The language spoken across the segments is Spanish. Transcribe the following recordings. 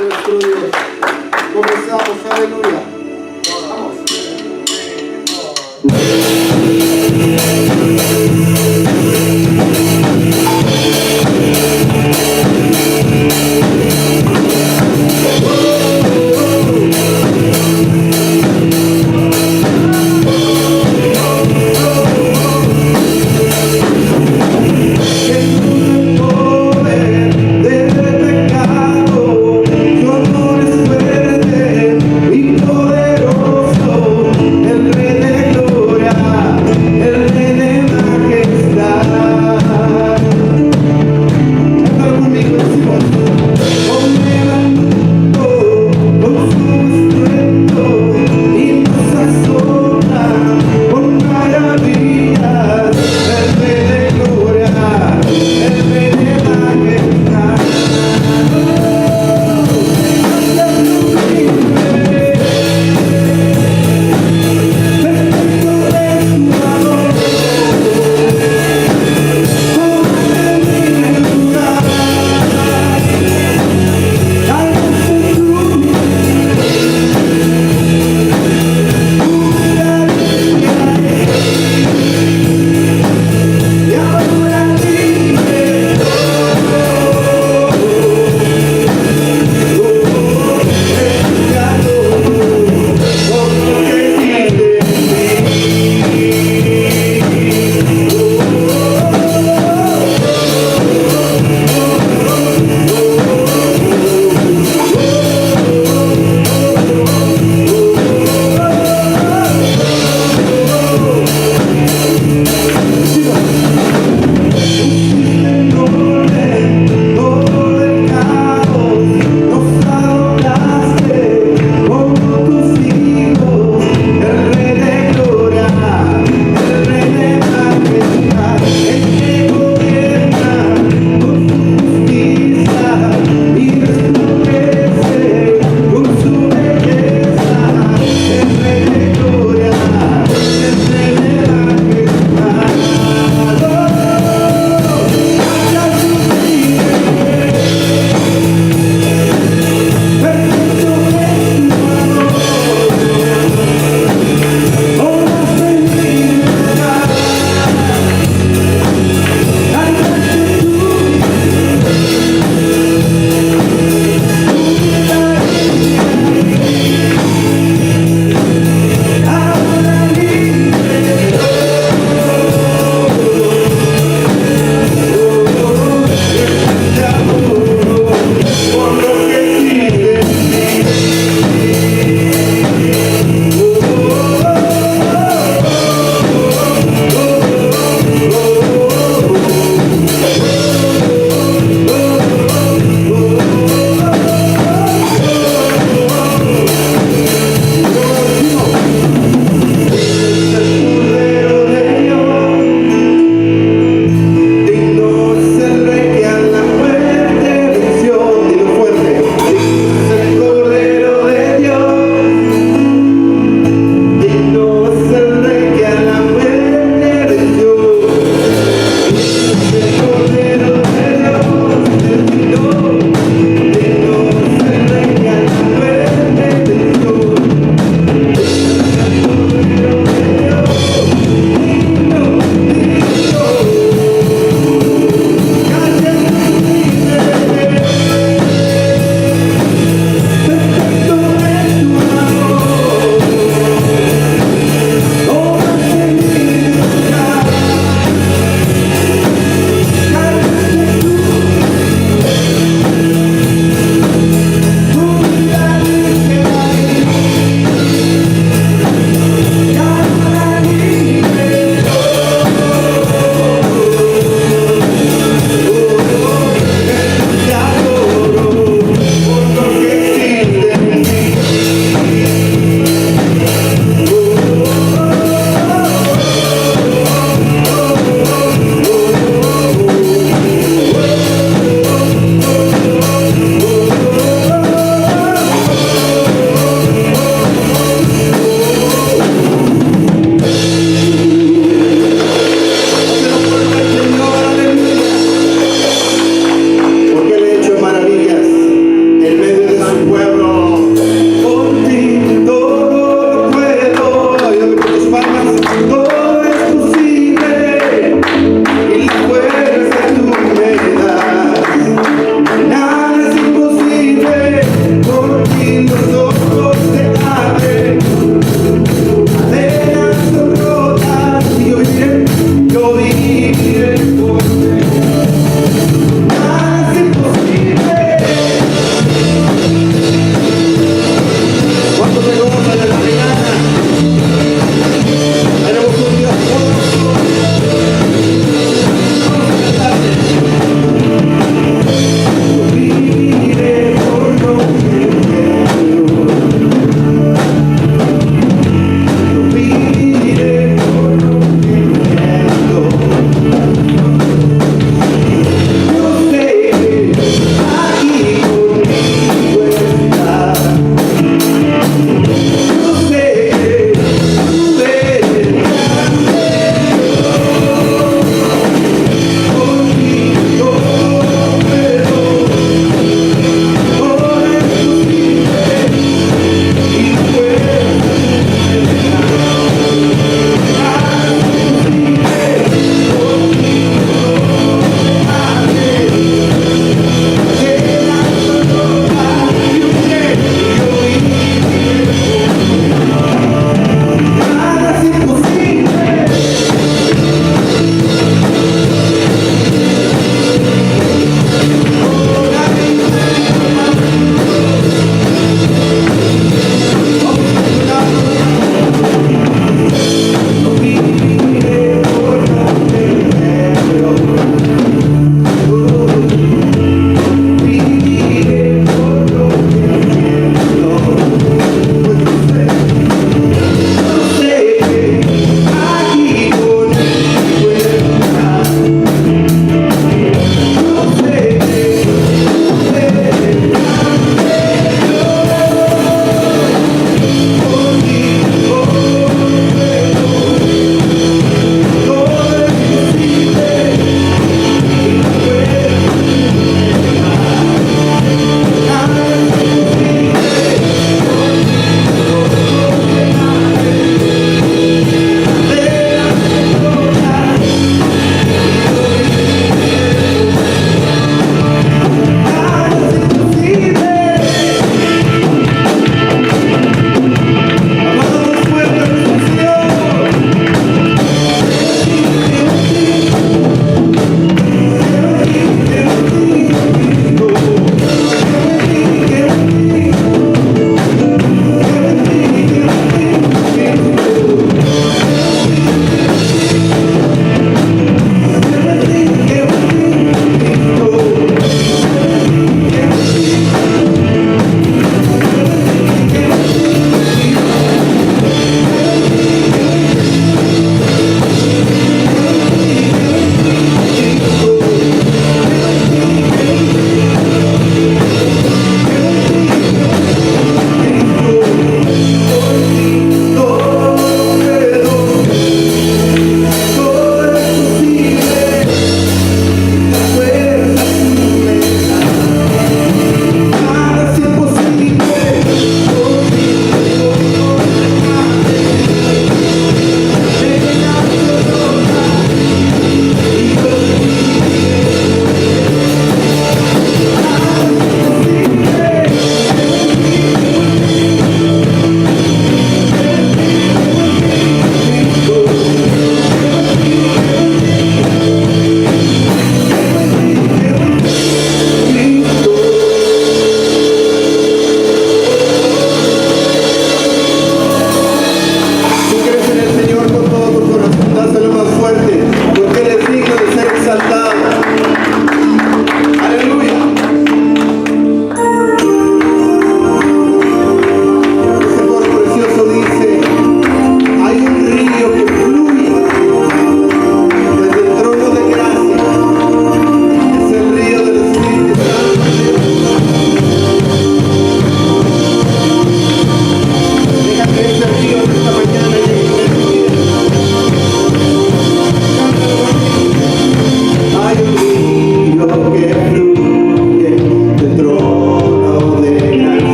nuestro Dios. Comenzamos, aleluya. Vamos. Y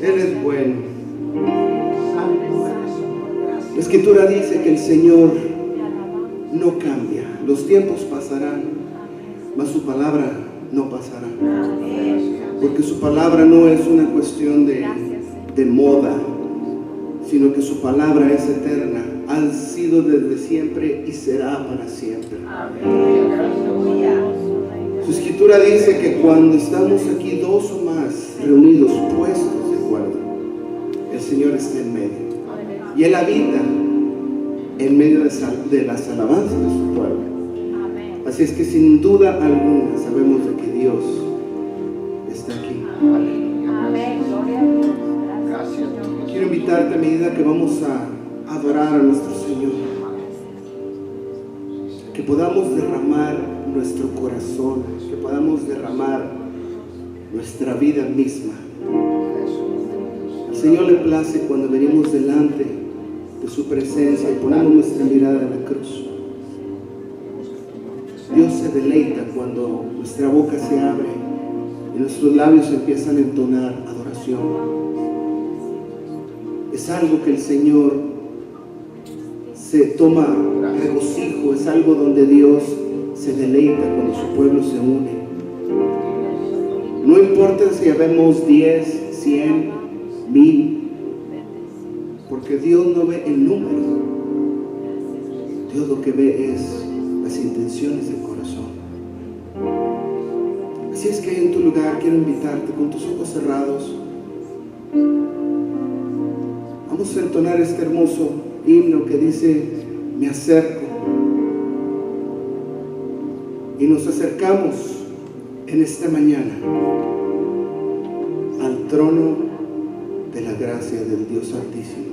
Él es bueno. Santo eres, Señor. Gracias. La Escritura dice que el Señor no cambia. Los tiempos pasarán, mas su palabra no pasará. Porque su palabra no es una cuestión de moda, sino que su palabra es eterna. Ha sido desde siempre y será para siempre. Su Escritura dice que cuando estamos aquí dos o más reunidos, puestos de acuerdo, el Señor está en medio. Y Él habita en medio de las alabanzas de su pueblo. Así es que sin duda alguna sabemos de que Dios está aquí. Gracias. Quiero invitarte a medida que vamos a adorar a nuestro Señor, que podamos derramar nuestro corazón, que podamos derramar nuestra vida misma. Al Señor le place cuando venimos delante de su presencia y ponemos nuestra mirada en la cruz. Dios se deleita cuando nuestra boca se abre y nuestros labios empiezan a entonar adoración. Es algo que el Señor se toma regocijo, es algo donde Dios se deleita cuando su pueblo se une. No importa si habemos 10, 100, 1000, porque Dios no ve el número. Dios lo que ve es las intenciones del corazón. Así es que en tu lugar quiero invitarte con tus ojos cerrados. Vamos a entonar este hermoso himno que dice: me acerco. Y nos acercamos en esta mañana al trono de la gracia del Dios Altísimo.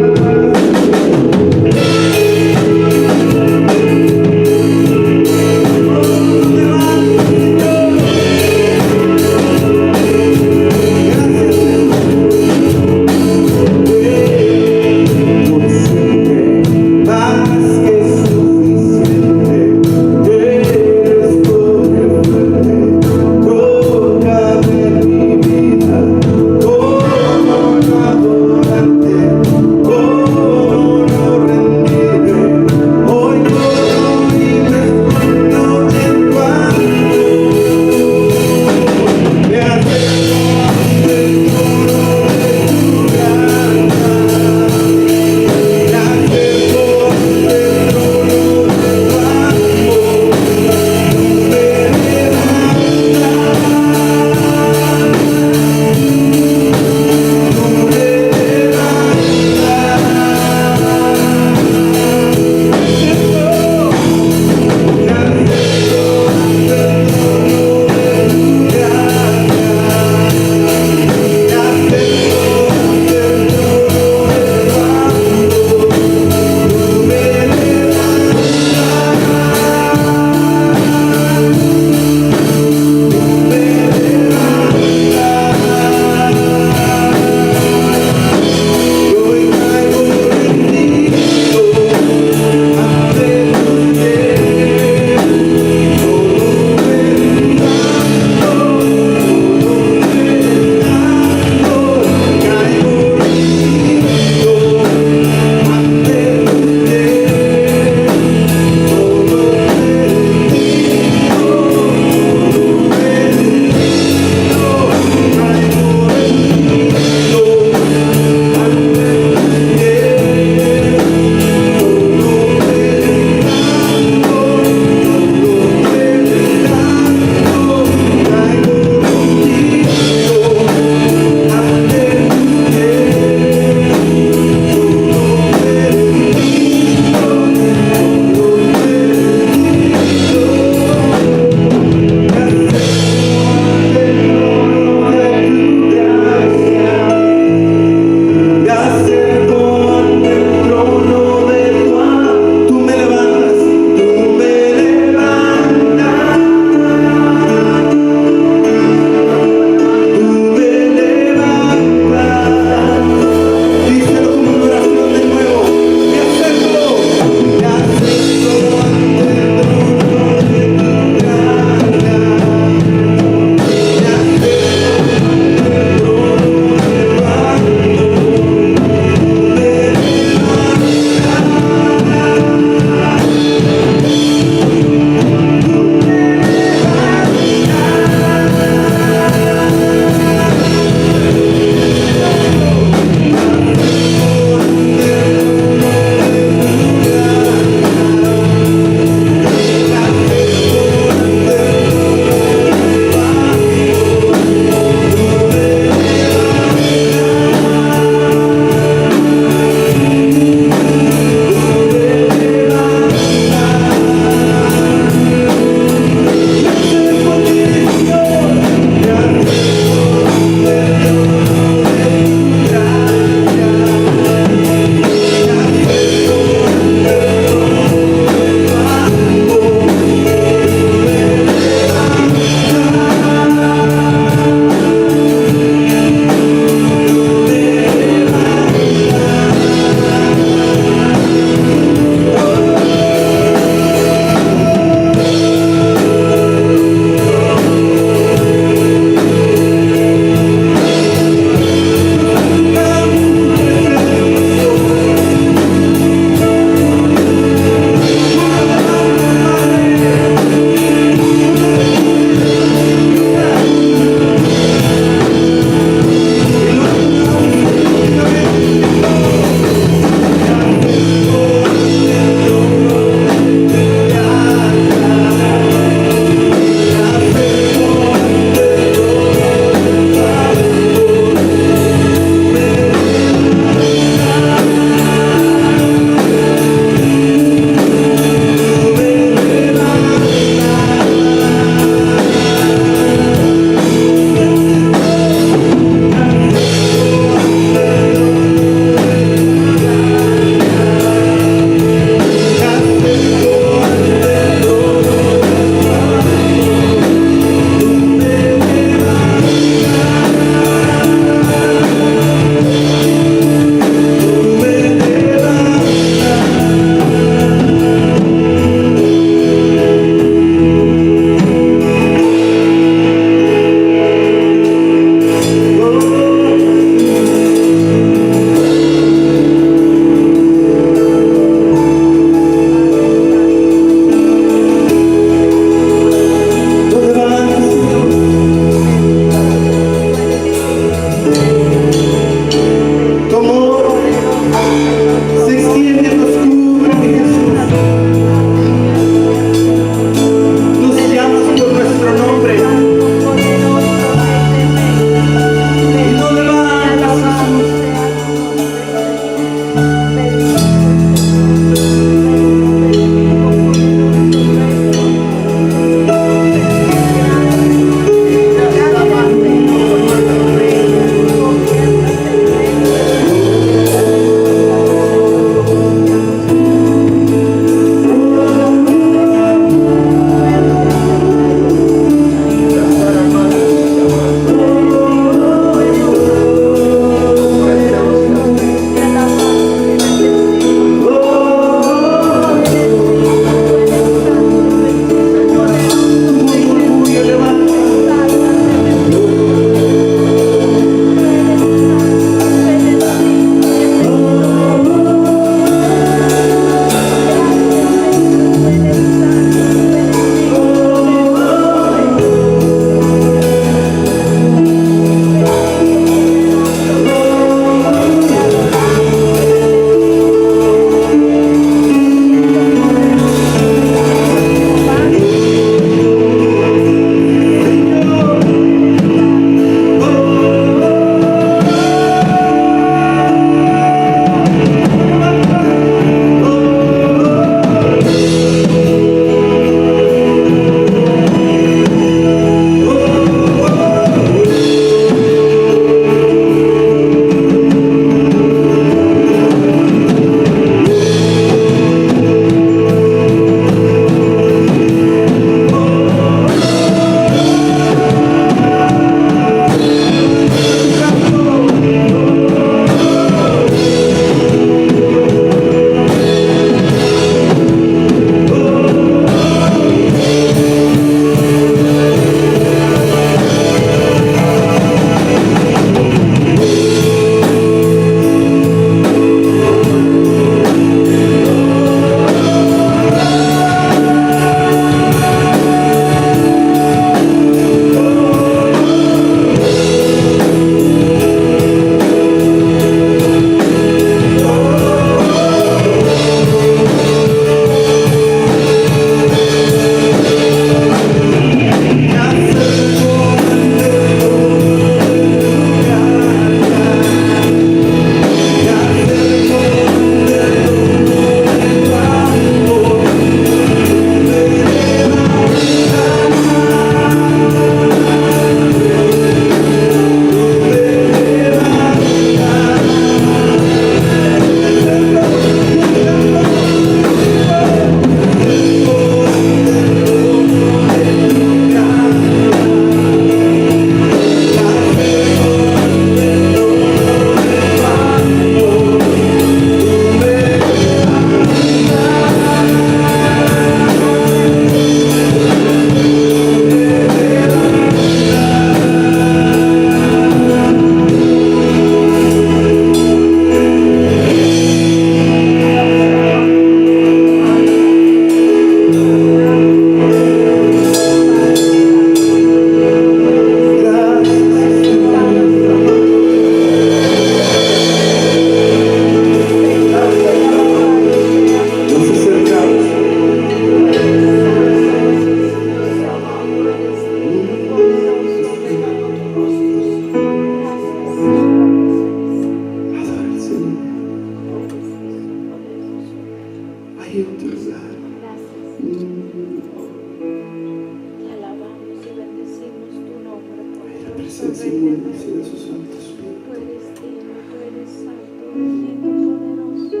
Te alabamos y bendecimos tu nombre, La poderoso presencia Rey de inmundicia de Reyes. su Santo Espíritu. Tú eres digno, tú eres santo, bendito, poderoso.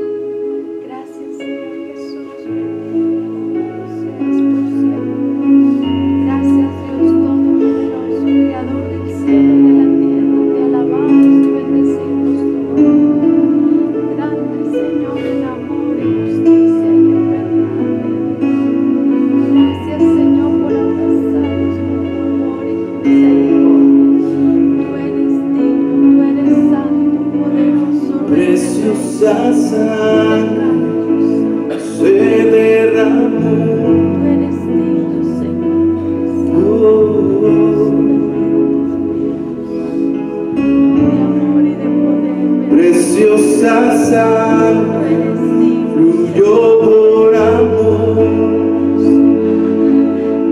Gracias, Señor Jesús, bendito y alabado seas por siempre. Gracias, Dios Todopoderoso, Creador del cielo y de la tierra. Te alabamos y bendecimos tu nombre. Grande, Señor, en amor, en justicia y en verdad. Gracias, Señor, por abrazarnos con tu amor y tu misericordia. Tú eres digno, tú eres santo, poderoso, Rey de Reyes. Preciosa sangre se derramó. Tú eres digno, Señor. De amor y de poder. Preciosa Tú sangre eres digno. fluyó por amor.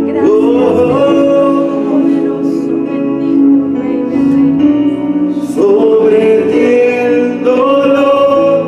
Gracias, Dios poderoso, bendito Rey de Reyes. Sobre ti el dolor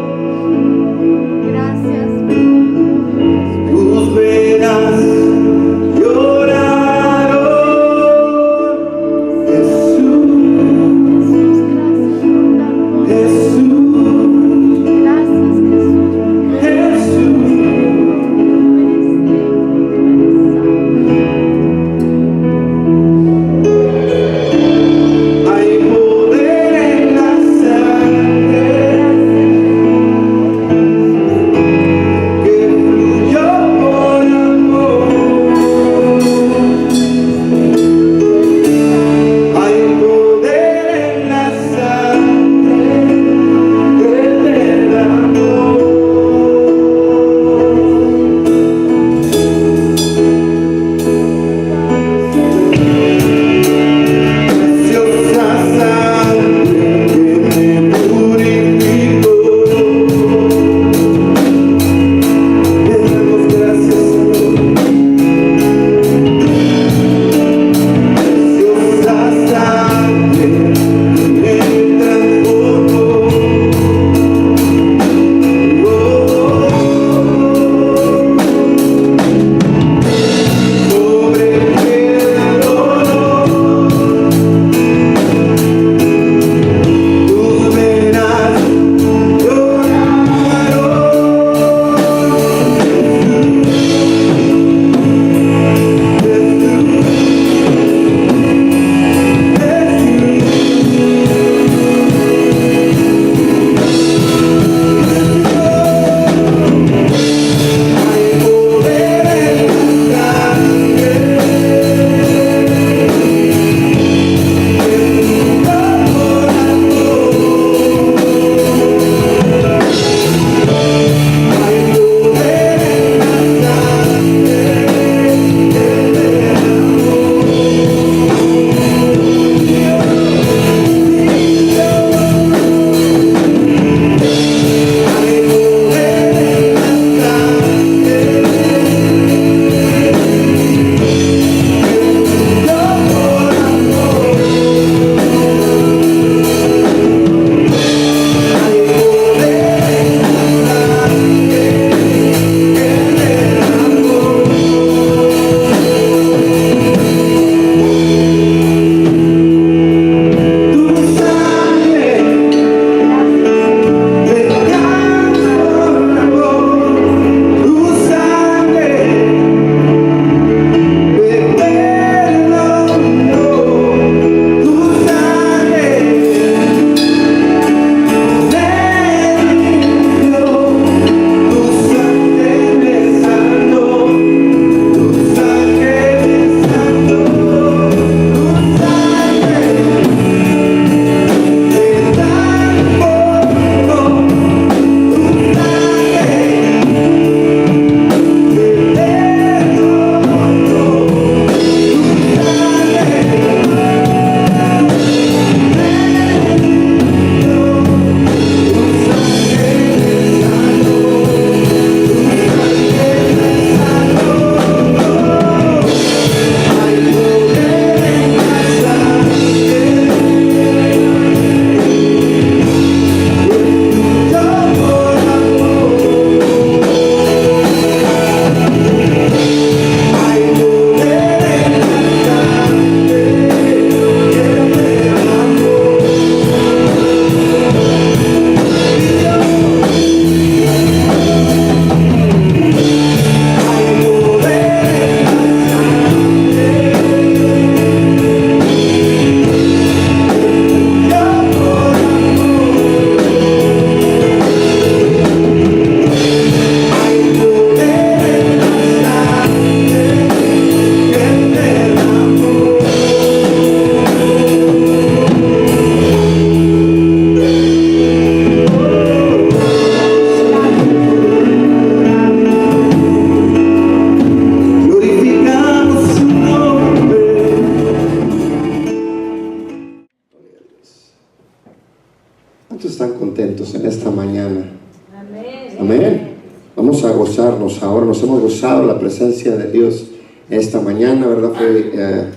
gozado la presencia de Dios esta mañana, ¿verdad? Fue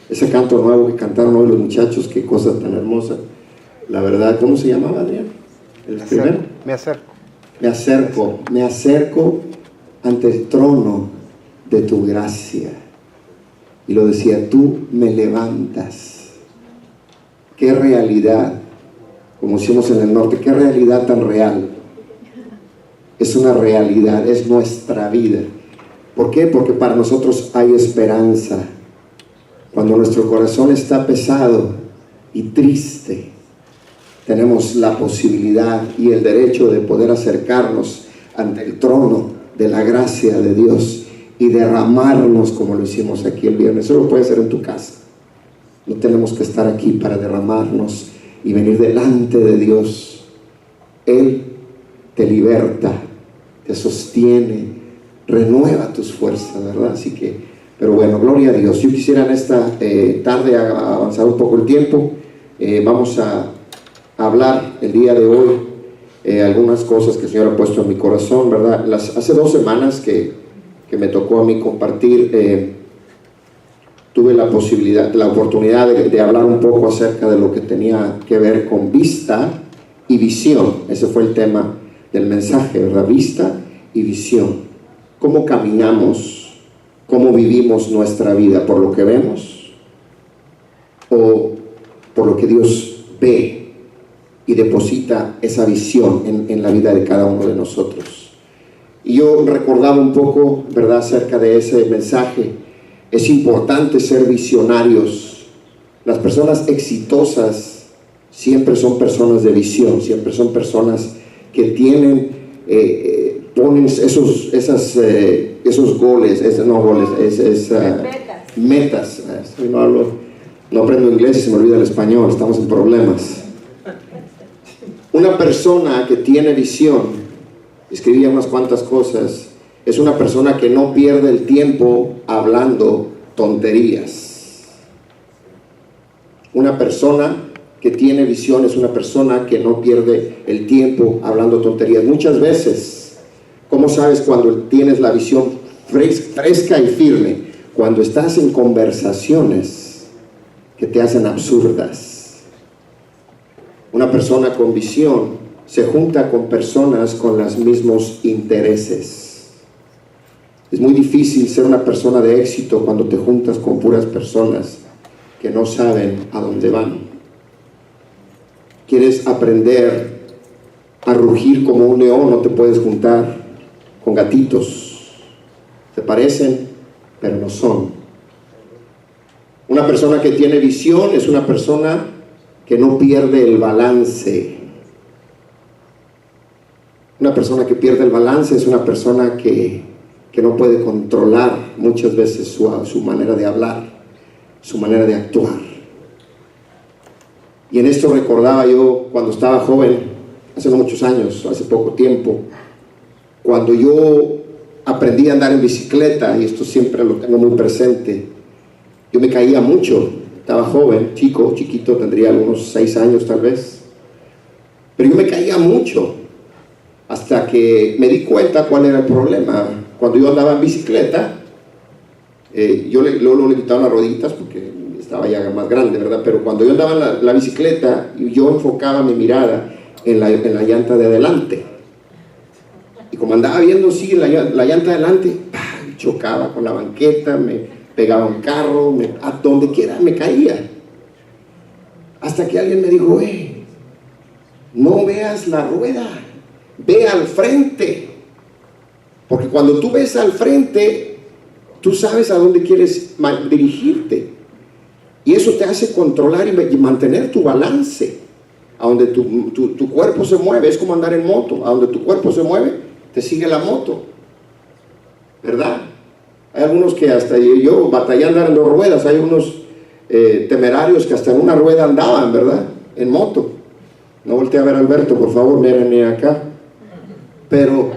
ese canto nuevo que cantaron hoy los muchachos, qué cosa tan hermosa. La verdad, ¿cómo se llamaba, Adrián? ¿El primero? Me acerco. Me acerco ante el trono de tu gracia. Y lo decía, tú me levantas. Qué realidad, como decimos en el norte, qué realidad tan real. Es una realidad, es nuestra vida. ¿Por qué? Porque para nosotros hay esperanza. Cuando nuestro corazón está pesado y triste, tenemos la posibilidad y el derecho de poder acercarnos ante el trono de la gracia de Dios y derramarnos como lo hicimos aquí el viernes. Eso lo puedes hacer en tu casa. No tenemos que estar aquí para derramarnos y venir delante de Dios. Él te liberta, te sostiene, renueva tus fuerzas, ¿verdad? Así que, pero bueno, gloria a Dios. Yo quisiera en esta tarde avanzar un poco el tiempo. Vamos a hablar el día de hoy algunas cosas que el Señor ha puesto en mi corazón, ¿verdad? Hace 2 semanas que me tocó a mí compartir, tuve la oportunidad de hablar un poco acerca de lo que tenía que ver con vista y visión. Ese fue el tema del mensaje, ¿verdad? Vista y visión. ¿Cómo caminamos? ¿Cómo vivimos nuestra vida? ¿Por lo que vemos? ¿O por lo que Dios ve y deposita esa visión en la vida de cada uno de nosotros? Y yo recordaba un poco, ¿verdad?, acerca de ese mensaje. Es importante ser visionarios. Las personas exitosas siempre son personas de visión, siempre son personas que tienen, ponen esos goles, metas. No aprendo inglés y se me olvida el español, estamos en problemas. Una persona que tiene visión, escribía unas cuantas cosas, es una persona que no pierde el tiempo hablando tonterías. Una persona que tiene visión es una persona que no pierde el tiempo hablando tonterías. Muchas veces, ¿cómo sabes cuando tienes la visión fresca y firme? Cuando estás en conversaciones que te hacen absurdas. Una persona con visión se junta con personas con los mismos intereses. Es muy difícil ser una persona de éxito cuando te juntas con puras personas que no saben a dónde van. ¿Quieres aprender a rugir como un león? No te puedes juntar con gatitos. Se parecen, pero no son. Una persona que tiene visión es una persona que no pierde el balance. Una persona que pierde el balance es una persona que no puede controlar muchas veces su manera de hablar, su manera de actuar. Y en esto recordaba yo cuando estaba joven, hace no muchos años, hace poco tiempo, cuando yo aprendí a andar en bicicleta, y esto siempre lo tengo muy presente, yo me caía mucho. Estaba joven, chiquito, tendría algunos 6 años tal vez, pero yo me caía mucho. Hasta que me di cuenta cuál era el problema. Cuando yo andaba en bicicleta, luego le quitaba las rodillitas porque estaba ya más grande, ¿verdad? Pero cuando yo andaba en la bicicleta, yo enfocaba mi mirada en la llanta de adelante. Y como andaba viendo así la llanta de adelante, chocaba con la banqueta, me pegaba un carro, a donde quiera me caía. Hasta que alguien me dijo, no veas la rueda, ve al frente, porque cuando tú ves al frente, tú sabes a dónde quieres dirigirte, y eso te hace controlar y mantener tu balance. A donde tu cuerpo se mueve, es como andar en moto, a donde tu cuerpo se mueve, te sigue la moto, ¿verdad? Hay algunos que hasta yo batallé a andar en 2 ruedas, hay unos temerarios que hasta en una rueda andaban, ¿verdad?, en moto. No volteé a ver a Alberto, por favor, miren acá. Pero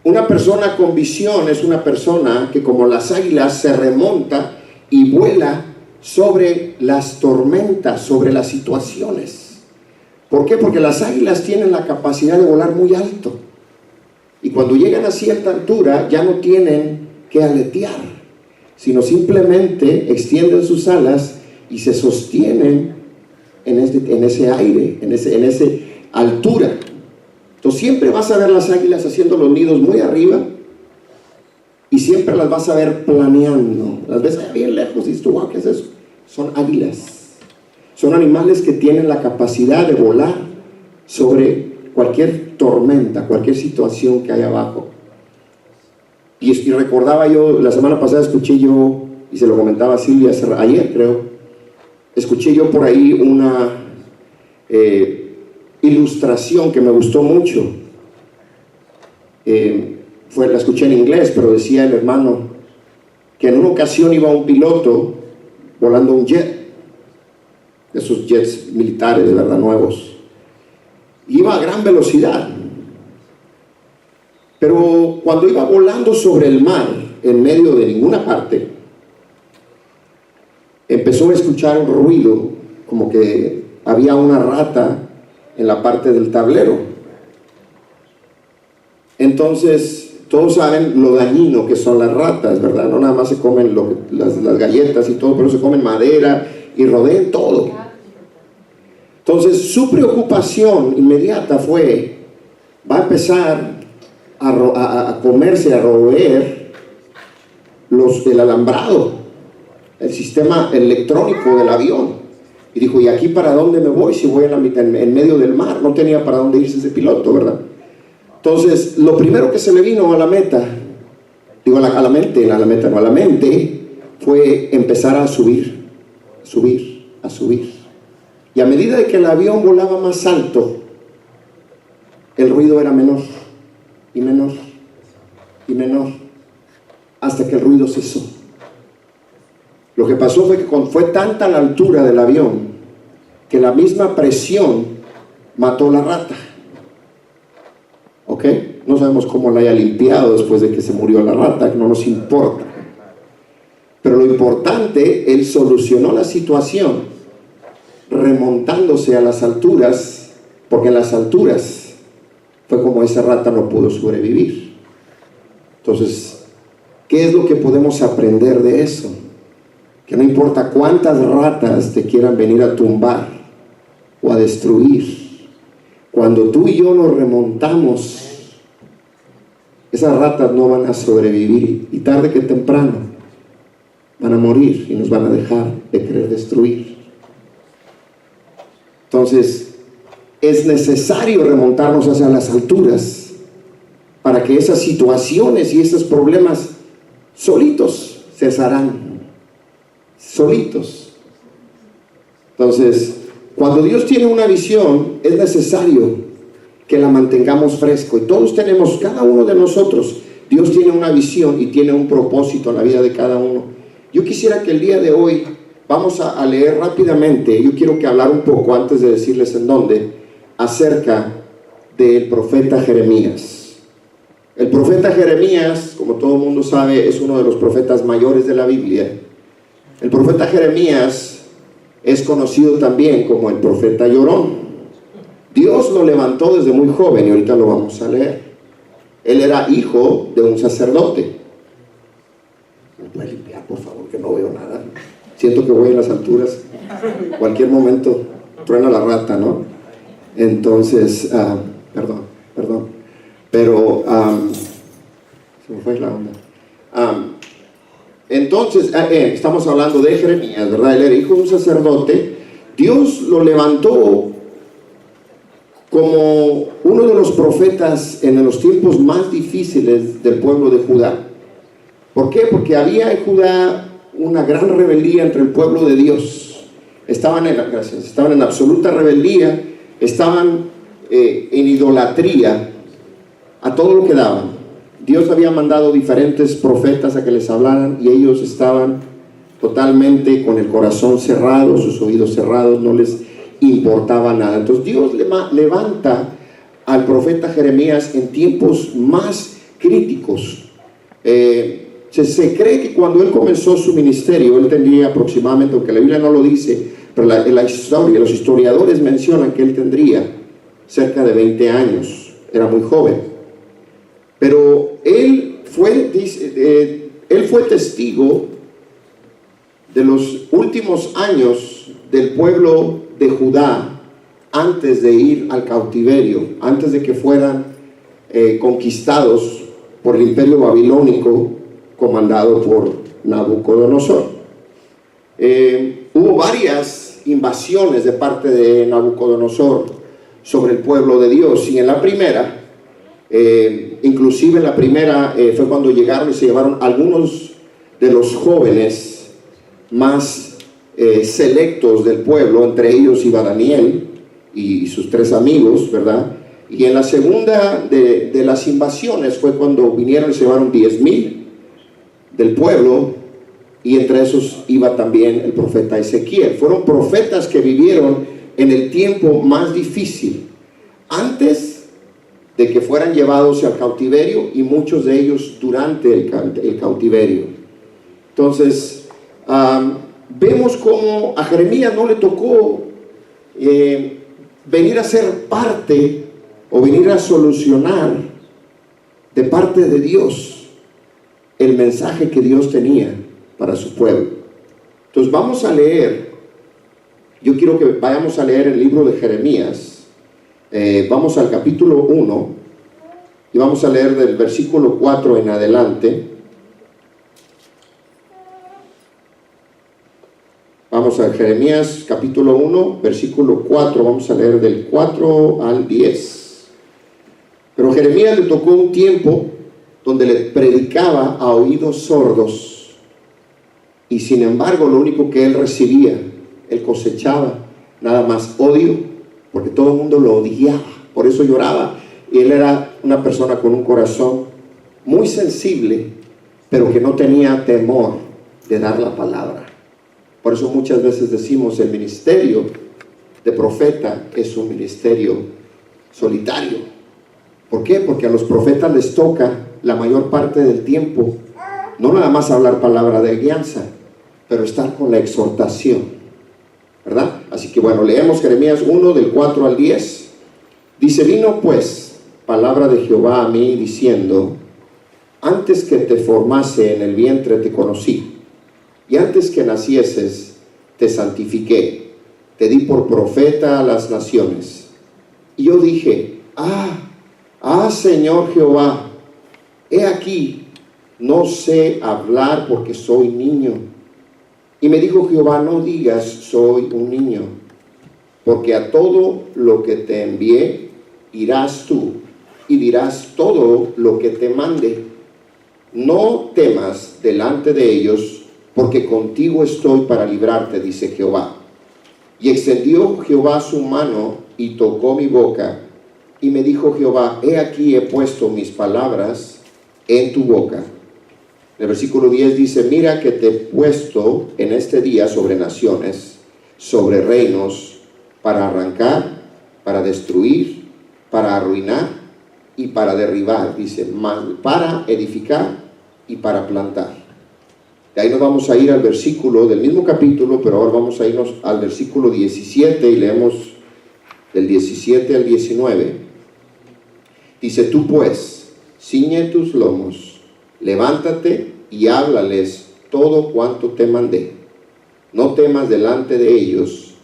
una persona con visión es una persona que, como las águilas, se remonta y vuela sobre las tormentas, sobre las situaciones. ¿Por qué? Porque las águilas tienen la capacidad de volar muy alto. Y cuando llegan a cierta altura ya no tienen que aletear, sino simplemente extienden sus alas y se sostienen en ese aire, en esa altura. Entonces siempre vas a ver las águilas haciendo los nidos muy arriba y siempre las vas a ver planeando. Las ves allá bien lejos y dices tú, wow, ¿qué es eso? Son águilas. Son animales que tienen la capacidad de volar sobre cualquier tormenta, cualquier situación que hay abajo. Y recordaba yo, la semana pasada escuché yo, y se lo comentaba a Silvia ayer creo, escuché yo por ahí una ilustración que me gustó mucho. La escuché en inglés, pero decía el hermano que en una ocasión iba un piloto volando un jet, esos jets militares de verdad nuevos, iba a gran velocidad, pero cuando iba volando sobre el mar en medio de ninguna parte, empezó a escuchar un ruido como que había una rata en la parte del tablero. Entonces todos saben lo dañino que son las ratas, ¿verdad? No nada más se comen las galletas y todo, pero se comen madera y rodean todo. Entonces su preocupación inmediata fue, va a empezar a comerse, a roer el alambrado, el sistema electrónico del avión. Y dijo, ¿y aquí para dónde me voy si voy en medio del mar? No tenía para dónde irse ese piloto, ¿verdad? Entonces, lo primero que se le vino a la mente, fue empezar a subir. Y a medida de que el avión volaba más alto, el ruido era menor, y menor, hasta que el ruido cesó. Lo que pasó fue que fue tanta la altura del avión, que la misma presión mató la rata. ¿Ok? No sabemos cómo la haya limpiado después de que se murió la rata, que no nos importa. Pero lo importante, él solucionó la situación remontándose a las alturas, porque en las alturas fue como esa rata no pudo sobrevivir. Entonces, ¿qué es lo que podemos aprender de eso? Que no importa cuántas ratas te quieran venir a tumbar o a destruir, cuando tú y yo nos remontamos, esas ratas no van a sobrevivir y tarde que temprano van a morir y nos van a dejar de querer destruir. Entonces, es necesario remontarnos hacia las alturas para que esas situaciones y esos problemas solitos cesarán. Solitos. Entonces, cuando Dios tiene una visión, es necesario que la mantengamos fresco. Y todos tenemos, cada uno de nosotros, Dios tiene una visión y tiene un propósito en la vida de cada uno. Yo quisiera que el día de hoy vamos a leer rápidamente. Yo quiero que hablar un poco, antes de decirles en dónde, acerca del profeta Jeremías. El profeta Jeremías, como todo el mundo sabe, es uno de los profetas mayores de la Biblia. El profeta Jeremías es conocido también como el profeta llorón. Dios lo levantó desde muy joven y ahorita lo vamos a leer. Él era hijo de un sacerdote. ¿Me puede limpiar, por favor, que no veo nada? Siento que voy en las alturas. Cualquier momento truena la rata, ¿no? Entonces, perdón. Pero, se me fue la onda. Entonces, estamos hablando de Jeremías, ¿verdad? Él era hijo de un sacerdote. Dios lo levantó como uno de los profetas en los tiempos más difíciles del pueblo de Judá. ¿Por qué? Porque había en Judá una gran rebeldía entre el pueblo de Dios. Estaban en absoluta rebeldía, estaban en idolatría a todo lo que daban. Dios había mandado diferentes profetas a que les hablaran y ellos estaban totalmente con el corazón cerrado, sus oídos cerrados, no les importaba nada. Entonces Dios levanta al profeta Jeremías en tiempos más críticos. Se cree que cuando él comenzó su ministerio, él tendría aproximadamente, aunque la Biblia no lo dice, pero la historia, los historiadores mencionan que él tendría cerca de 20 años, era muy joven. Pero él fue testigo de los últimos años del pueblo de Judá antes de ir al cautiverio, antes de que fueran conquistados por el imperio babilónico comandado por Nabucodonosor. Hubo varias invasiones de parte de Nabucodonosor sobre el pueblo de Dios, y en la primera, inclusive en la primera fue cuando llegaron y se llevaron algunos de los jóvenes más selectos del pueblo. Entre ellos iba Daniel y sus 3 amigos, ¿verdad? Y en la segunda de las invasiones fue cuando vinieron y se llevaron 10,000 del pueblo, y entre esos iba también el profeta Ezequiel. Fueron profetas que vivieron en el tiempo más difícil, antes de que fueran llevados al cautiverio, y muchos de ellos durante el cautiverio. Entonces, vemos cómo a Jeremías no le tocó venir a ser parte o venir a solucionar de parte de Dios el mensaje que Dios tenía para su pueblo. Entonces vamos a leer, yo quiero que vayamos a leer el libro de Jeremías. Vamos al capítulo 1 y vamos a leer del versículo 4 en adelante. Vamos a Jeremías capítulo 1, versículo 4, vamos a leer del 4 al 10. Pero a Jeremías le tocó un tiempo donde le predicaba a oídos sordos, y sin embargo lo único que él recibía, él cosechaba nada más odio, porque todo el mundo lo odiaba, por eso lloraba. Y él era una persona con un corazón muy sensible, pero que no tenía temor de dar la palabra. Por eso muchas veces decimos el ministerio de profeta es un ministerio solitario. ¿Por qué? Porque a los profetas les toca la mayor parte del tiempo no nada más hablar palabra de guianza, pero estar con la exhortación, ¿verdad? Así que bueno, leemos Jeremías 1 del 4 al 10. Dice: vino pues palabra de Jehová a mí diciendo: antes que te formase en el vientre te conocí, y antes que nacieses te santifiqué, te di por profeta a las naciones. Y yo dije: Señor Jehová, he aquí, no sé hablar porque soy niño. Y me dijo Jehová: no digas soy un niño, porque a todo lo que te envié irás tú, y dirás todo lo que te mande. No temas delante de ellos, porque contigo estoy para librarte, dice Jehová. Y extendió Jehová su mano y tocó mi boca, y me dijo Jehová: he aquí he puesto mis palabras en tu boca. El versículo 10 dice: mira que te he puesto en este día sobre naciones, sobre reinos, para arrancar, para destruir, para arruinar y para derribar. Dice: para edificar y para plantar. De ahí nos vamos a ir al versículo del mismo capítulo, pero ahora vamos a irnos al versículo 17 y leemos del 17 al 19. Dice: tú pues, ciñe tus lomos, levántate y háblales todo cuanto te mandé. No temas delante de ellos,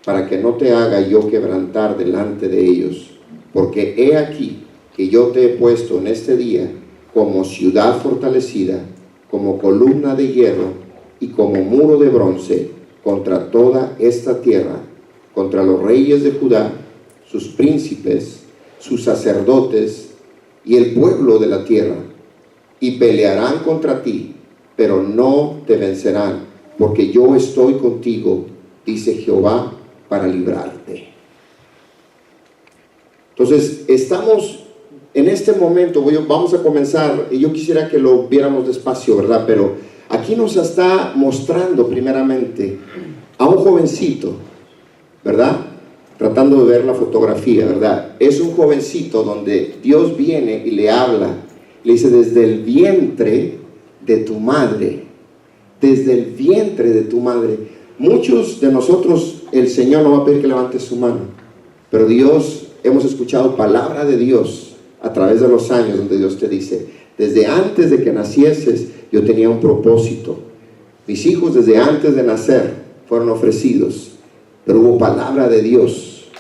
para que no te haga yo quebrantar delante de ellos. Porque he aquí que yo te he puesto en este día como ciudad fortalecida, como columna de hierro y como muro de bronce contra toda esta tierra, contra los reyes de Judá, sus príncipes, sus sacerdotes y el pueblo de la tierra. Y pelearán contra ti, pero no te vencerán, porque yo estoy contigo, dice Jehová, para librarte. Entonces, estamos en este momento, vamos a comenzar, y yo quisiera que lo viéramos despacio, ¿verdad? Pero aquí nos está mostrando primeramente a un jovencito, ¿verdad? Tratando de ver la fotografía, ¿verdad? Es un jovencito donde Dios viene y le habla, le dice: desde el vientre de tu madre, desde el vientre de tu madre. Muchos de nosotros, el Señor no va a pedir que levante su mano, pero Dios, hemos escuchado palabra de Dios a través de los años, donde Dios te dice, desde antes de que nacieses, yo tenía un propósito. Mis hijos desde antes de nacer fueron ofrecidos, pero hubo palabra de Dios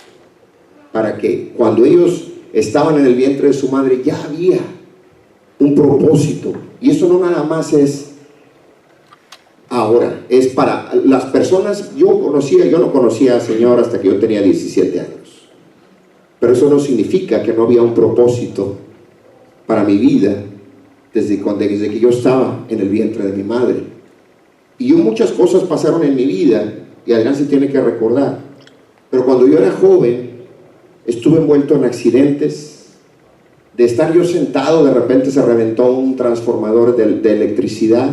para que cuando ellos estaban en el vientre de su madre ya había un propósito. Y eso no nada más es ahora, es para las personas. Yo no conocía al Señor hasta que yo tenía 17 años, pero eso no significa que no había un propósito para mi vida desde que yo estaba en el vientre de mi madre. Y muchas cosas pasaron en mi vida, y Adrián se tiene que recordar, pero cuando yo era joven estuve envuelto en accidentes. De estar yo sentado, de repente se reventó un transformador de electricidad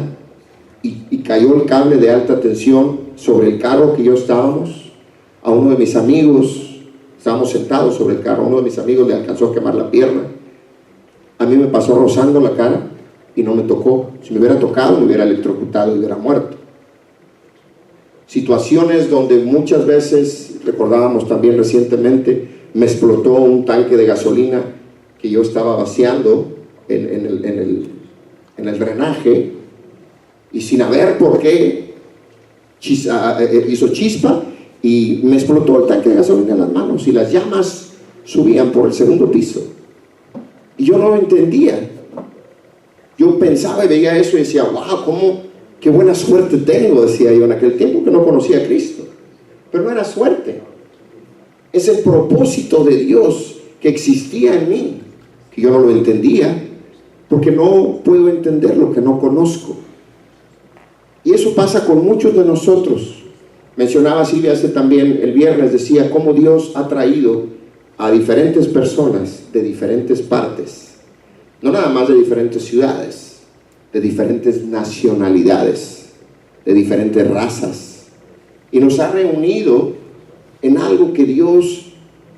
y cayó el cable de alta tensión sobre el carro que yo estábamos. A uno de mis amigos, estábamos sentados sobre el carro, a uno de mis amigos le alcanzó a quemar la pierna. A mí me pasó rozando la cara y no me tocó. Si me hubiera tocado, me hubiera electrocutado y hubiera muerto. Situaciones donde muchas veces, recordábamos también recientemente, me explotó un tanque de gasolina que yo estaba vaciando en el drenaje, y sin haber por qué hizo chispa y me explotó el tanque de gasolina en las manos, y las llamas subían por el segundo piso y yo no lo entendía. Yo pensaba y veía eso y decía, wow, qué buena suerte tengo, decía yo en aquel tiempo, que no conocía a Cristo. Pero no era suerte, es el propósito de Dios que existía en mí, que yo no lo entendía, porque no puedo entender lo que no conozco. Y eso pasa con muchos de nosotros. Mencionaba Silvia también el viernes, decía cómo Dios ha traído a diferentes personas de diferentes partes, no nada más de diferentes ciudades, de diferentes nacionalidades, de diferentes razas, y nos ha reunido en algo que Dios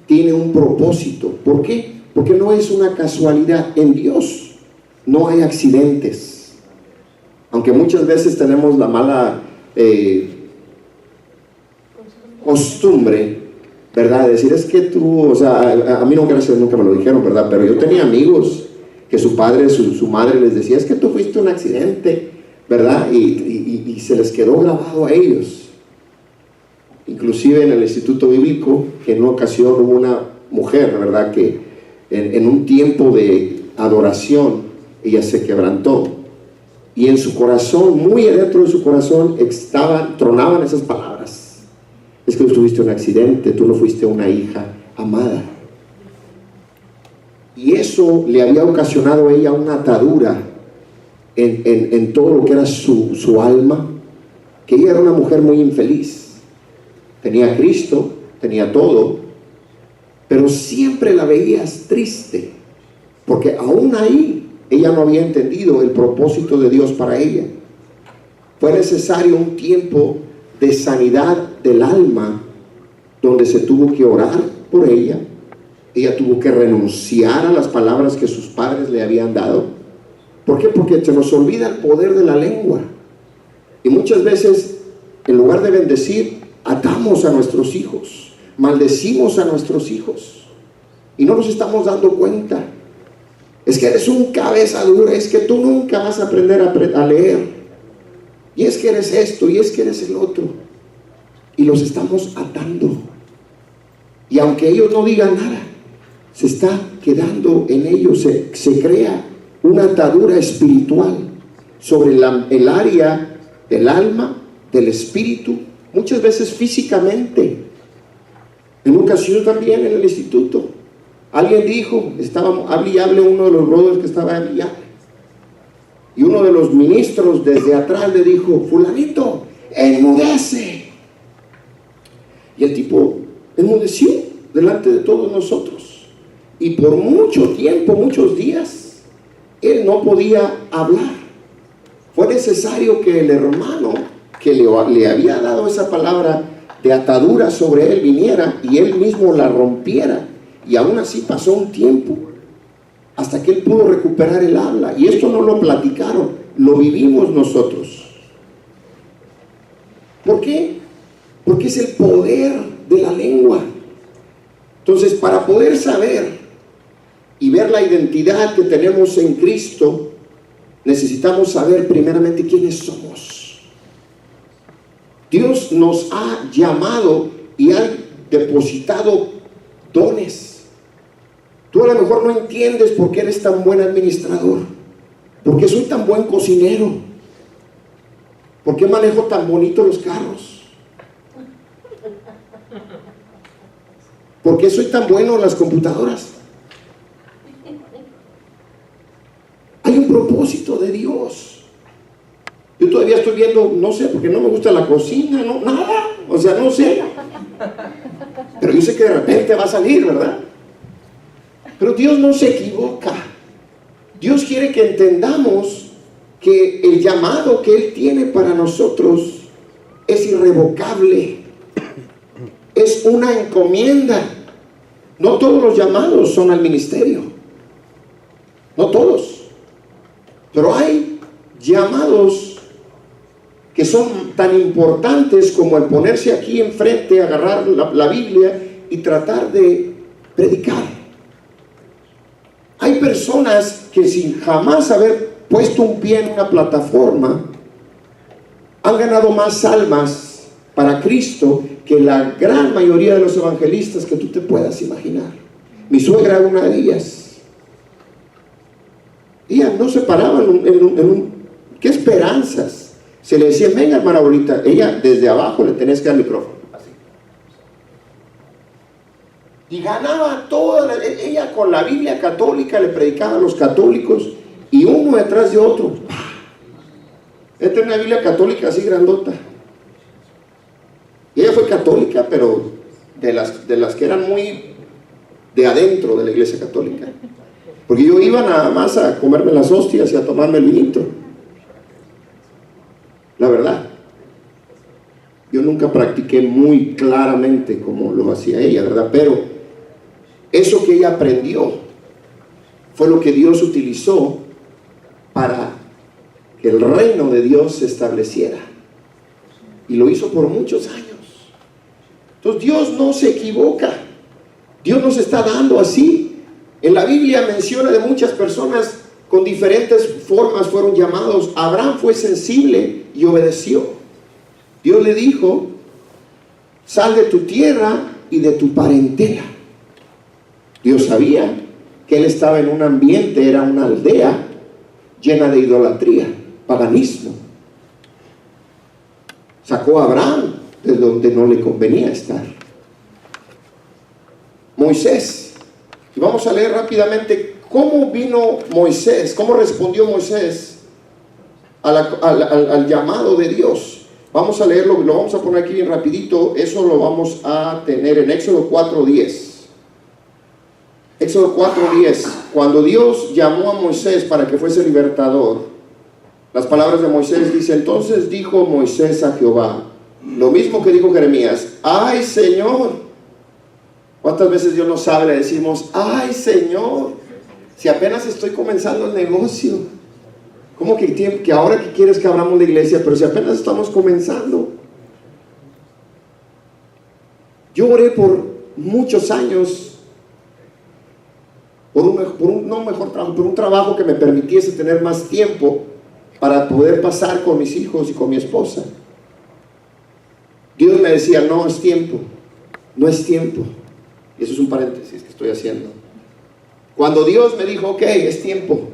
tiene un propósito. ¿Por qué? Porque no es una casualidad. En Dios no hay accidentes, aunque muchas veces tenemos la mala costumbre, ¿verdad?, de decir, es que tú, o sea, a mí nunca me lo dijeron, ¿verdad?, pero yo tenía amigos que su padre, su madre les decía, es que tú fuiste un accidente, ¿verdad?, y se les quedó grabado a ellos. Inclusive en el Instituto Bíblico, que en una ocasión hubo una mujer, ¿verdad?, que en un tiempo de adoración ella se quebrantó, y en su corazón, muy adentro de su corazón, tronaban esas palabras: es que tú tuviste un accidente, tú no fuiste una hija amada. Y eso le había ocasionado a ella una atadura en todo lo que era su alma, que ella era una mujer muy infeliz. Tenía a Cristo, tenía todo, pero siempre la veías triste, porque aún ahí ella no había entendido el propósito de Dios para ella. Fue necesario un tiempo de sanidad del alma, donde se tuvo que orar por ella. Ella tuvo que renunciar a las palabras que sus padres le habían dado. ¿Por qué? Porque se nos olvida el poder de la lengua, y muchas veces, en lugar de bendecir, atamos a nuestros hijos, maldecimos a nuestros hijos, y no nos estamos dando cuenta. Es que eres un cabeza dura, es que tú nunca vas a aprender a leer, y es que eres esto, y es que eres el otro, y los estamos atando. Y aunque ellos no digan nada, se está quedando en ellos, se crea una atadura espiritual sobre el área del alma, del espíritu, muchas veces físicamente. En una ocasión también en el instituto, alguien dijo, hable uno de los brothers que estaba allá, y uno de los ministros desde atrás le dijo, fulanito, enmudece. Y el tipo enmudeció delante de todos nosotros, y por mucho tiempo, muchos días, él no podía hablar. Fue necesario que el hermano que le había dado esa palabra de atadura sobre él viniera y él mismo la rompiera. Y aún así pasó un tiempo hasta que él pudo recuperar el habla. Y esto no lo platicaron, lo vivimos nosotros. ¿Por qué? Porque es el poder de la lengua. Entonces, para poder saber y ver la identidad que tenemos en Cristo, necesitamos saber primeramente quiénes somos. Dios nos ha llamado y ha depositado dones. Tú a lo mejor no entiendes por qué eres tan buen administrador, por qué soy tan buen cocinero, por qué manejo tan bonito los carros, por qué soy tan bueno en las computadoras. Hay un propósito de Dios. Yo todavía estoy viendo, no sé, porque no me gusta la cocina, no, nada, o sea, no sé. Pero yo sé que de repente va a salir, ¿verdad? Pero Dios no se equivoca. Dios quiere que entendamos que el llamado que Él tiene para nosotros es irrevocable. Es una encomienda. No todos los llamados son al ministerio. No todos. Pero hay llamados que son tan importantes como el ponerse aquí enfrente, agarrar la Biblia y tratar de predicar. Hay personas que sin jamás haber puesto un pie en una plataforma han ganado más almas para Cristo que la gran mayoría de los evangelistas que tú te puedas imaginar. Mi suegra era una de ellas. Ella no se paraba ¿qué esperanzas? Se le decía, venga hermana ahorita, ella desde abajo le tenés que dar el micrófono, así. Y ganaba ella con la Biblia católica le predicaba a los católicos, y uno detrás de otro. Ella tenía una Biblia católica así grandota. Y ella fue católica, pero de las que eran muy de adentro de la iglesia católica. Porque yo iba nada más a comerme las hostias y a tomarme el vinito. La verdad, yo nunca practiqué muy claramente como lo hacía ella, ¿verdad? Pero eso que ella aprendió fue lo que Dios utilizó para que el reino de Dios se estableciera. Y lo hizo por muchos años. Entonces Dios no se equivoca. Dios nos está dando así. En la Biblia menciona de muchas personas con diferentes formas fueron llamados. Abraham fue sensible y obedeció. Dios le dijo, sal de tu tierra y de tu parentela. Dios sabía que él estaba en un ambiente, era una aldea llena de idolatría, paganismo. Sacó a Abraham de donde no le convenía estar. Moisés. Y vamos a leer rápidamente cómo vino Moisés, cómo respondió Moisés al llamado de Dios. Vamos a leerlo, lo vamos a poner aquí bien rapidito. Eso lo vamos a tener en Éxodo 4:10. Éxodo 4:10. Cuando Dios llamó a Moisés para que fuese libertador, las palabras de Moisés dicen: entonces dijo Moisés a Jehová, lo mismo que dijo Jeremías: ay Señor. ¿Cuántas veces Dios nos habla y decimos, ay Señor, si apenas estoy comenzando el negocio? ¿Cómo que ahora que quieres que abramos la iglesia? Pero si apenas estamos comenzando. Yo oré por muchos años por un trabajo que me permitiese tener más tiempo para poder pasar con mis hijos y con mi esposa. Dios me decía, no es tiempo, no es tiempo. Y eso es un paréntesis que estoy haciendo. Cuando Dios me dijo, ok, es tiempo,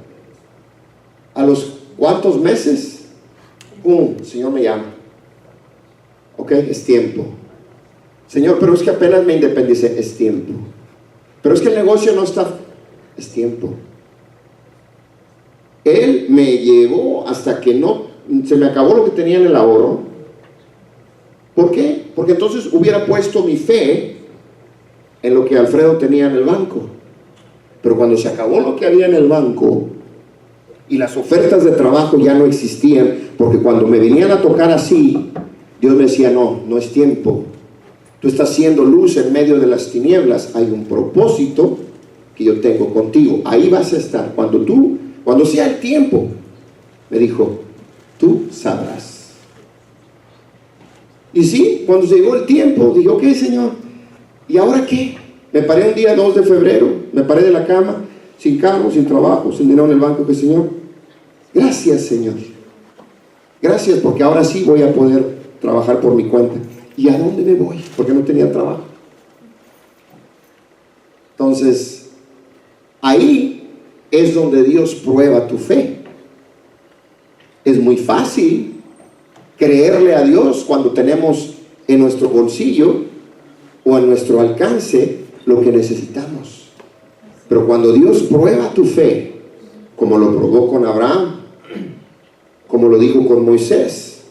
a los cuantos meses, el Señor me llama. Ok, es tiempo. Señor, pero es que apenas me independicé, es tiempo. Pero es que el negocio no está, es tiempo. Él me llevó hasta que se me acabó lo que tenía en el ahorro. ¿Por qué? Porque entonces hubiera puesto mi fe en lo que Alfredo tenía en el banco. Pero cuando se acabó lo que había en el banco y las ofertas de trabajo ya no existían, porque cuando me venían a tocar así, Dios me decía, no es tiempo. Tú estás haciendo luz en medio de las tinieblas. Hay un propósito que yo tengo contigo. Ahí vas a estar. Cuando sea el tiempo, me dijo, tú sabrás. Y sí, cuando llegó el tiempo, dije, ok Señor, ¿y ahora qué? Me paré un día 2 de febrero, me paré de la cama, sin carro, sin trabajo, sin dinero en el banco, que Señor, gracias Señor. Gracias porque ahora sí voy a poder trabajar por mi cuenta. ¿Y a dónde me voy? Porque no tenía trabajo. Entonces, ahí es donde Dios prueba tu fe. Es muy fácil creerle a Dios cuando tenemos en nuestro bolsillo o a nuestro alcance lo que necesitamos. Pero cuando Dios prueba tu fe, como lo probó con Abraham, como lo dijo con Moisés.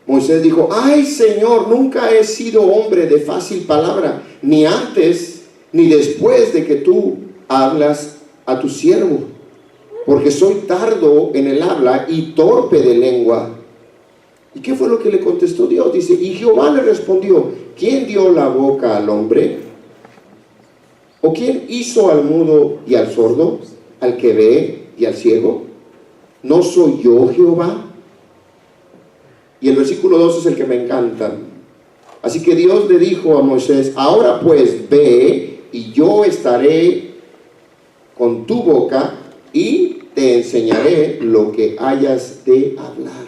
Moisés dijo: ay Señor, nunca he sido hombre de fácil palabra, ni antes ni después de que tú hablas a tu siervo, porque soy tardo en el habla y torpe de lengua. ¿Y qué fue lo que le contestó Dios? Dice: y Jehová le respondió: ¿quién dio la boca al hombre? ¿O quién hizo al mudo y al sordo, al que ve y al ciego? ¿No soy yo Jehová? Y el versículo 2 es el que me encanta. Así que Dios le dijo a Moisés: ahora pues ve, y yo estaré con tu boca y te enseñaré lo que hayas de hablar.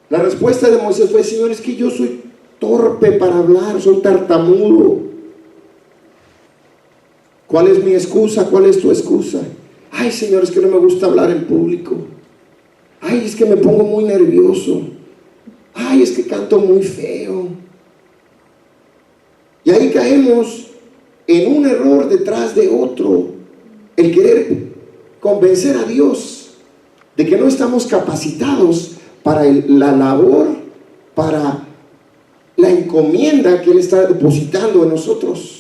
La respuesta de Moisés fue: Señor, es que yo soy torpe para hablar, soy tartamudo. ¿Cuál es mi excusa? ¿Cuál es tu excusa? Ay Señor, es que no me gusta hablar en público. Ay, es que me pongo muy nervioso. Ay, es que canto muy feo. Y ahí caemos en un error detrás de otro. El querer convencer a Dios de que no estamos capacitados para la labor, para la encomienda que Él está depositando en nosotros.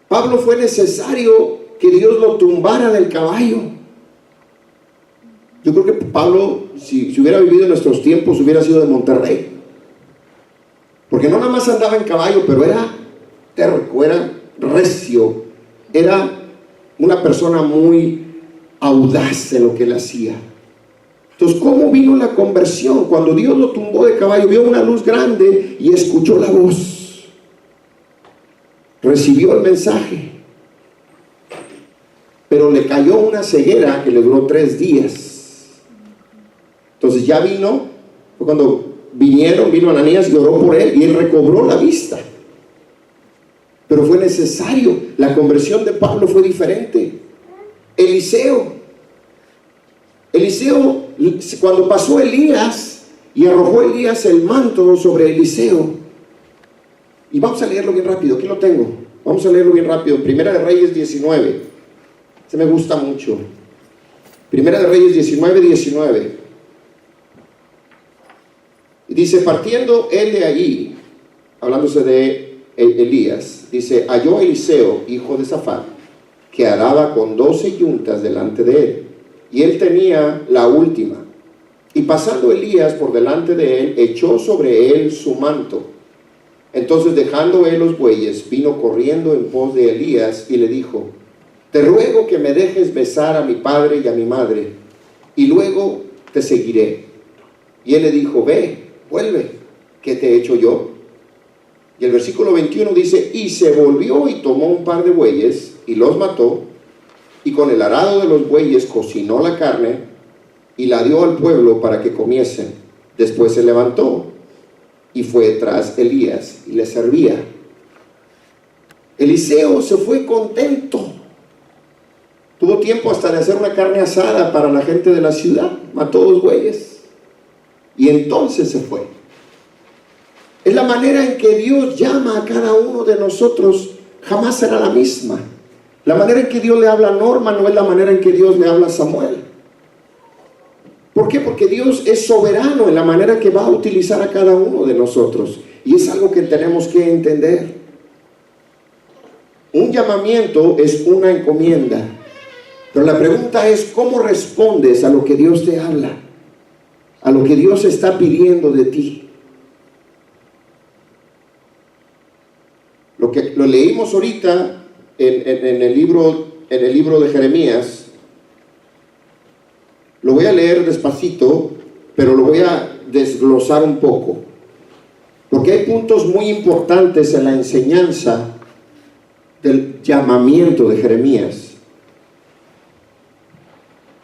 Pablo fue necesario que Dios lo tumbara del caballo. Yo creo que Pablo, si hubiera vivido en nuestros tiempos, hubiera sido de Monterrey. Porque no nada más andaba en caballo, pero era terco, era recio, era una persona muy audaz en lo que él hacía. Entonces, ¿cómo vino la conversión? Cuando Dios lo tumbó de caballo, vio una luz grande y escuchó la voz. Recibió el mensaje, pero le cayó una ceguera que le duró 3 días. Entonces ya vino, fue cuando vino Ananías y oró por él y él recobró la vista. Pero fue necesario. La conversión de Pablo fue diferente. Eliseo, cuando pasó Elías y arrojó Elías el manto sobre Eliseo. Y vamos a leerlo bien rápido. Aquí lo tengo. Vamos a leerlo bien rápido. Primera de Reyes 19. Se me gusta mucho. Primera de Reyes 19. Y dice: partiendo él de allí, hablándose de Elías, dice: halló Eliseo, hijo de Safat, que araba con 12 yuntas delante de él, y él tenía la última. Y pasando Elías por delante de él, echó sobre él su manto. Entonces, dejando él los bueyes, vino corriendo en pos de Elías y le dijo: te ruego que me dejes besar a mi padre y a mi madre, y luego te seguiré. Y él le dijo: ve, vuelve, ¿qué te he hecho yo? Y el versículo 21 dice: y se volvió y tomó un par de bueyes y los mató, y con el arado de los bueyes cocinó la carne y la dio al pueblo para que comiesen. Después se levantó y fue tras Elías y le servía. Eliseo se fue contento. Tuvo tiempo hasta de hacer una carne asada para la gente de la ciudad. Mató 2 bueyes y entonces se fue. Es la manera en que Dios llama a cada uno de nosotros. Jamás será la misma. La manera en que Dios le habla a Norma no es la manera en que Dios le habla a Samuel. ¿Por qué? Porque Dios es soberano en la manera que va a utilizar a cada uno de nosotros. Y es algo que tenemos que entender. Un llamamiento es una encomienda. Pero la pregunta es: ¿cómo respondes a lo que Dios te habla? A lo que Dios está pidiendo de ti. Lo leímos ahorita en el libro de Jeremías. Lo voy a leer despacito, pero lo voy a desglosar un poco. Porque hay puntos muy importantes en la enseñanza del llamamiento de Jeremías.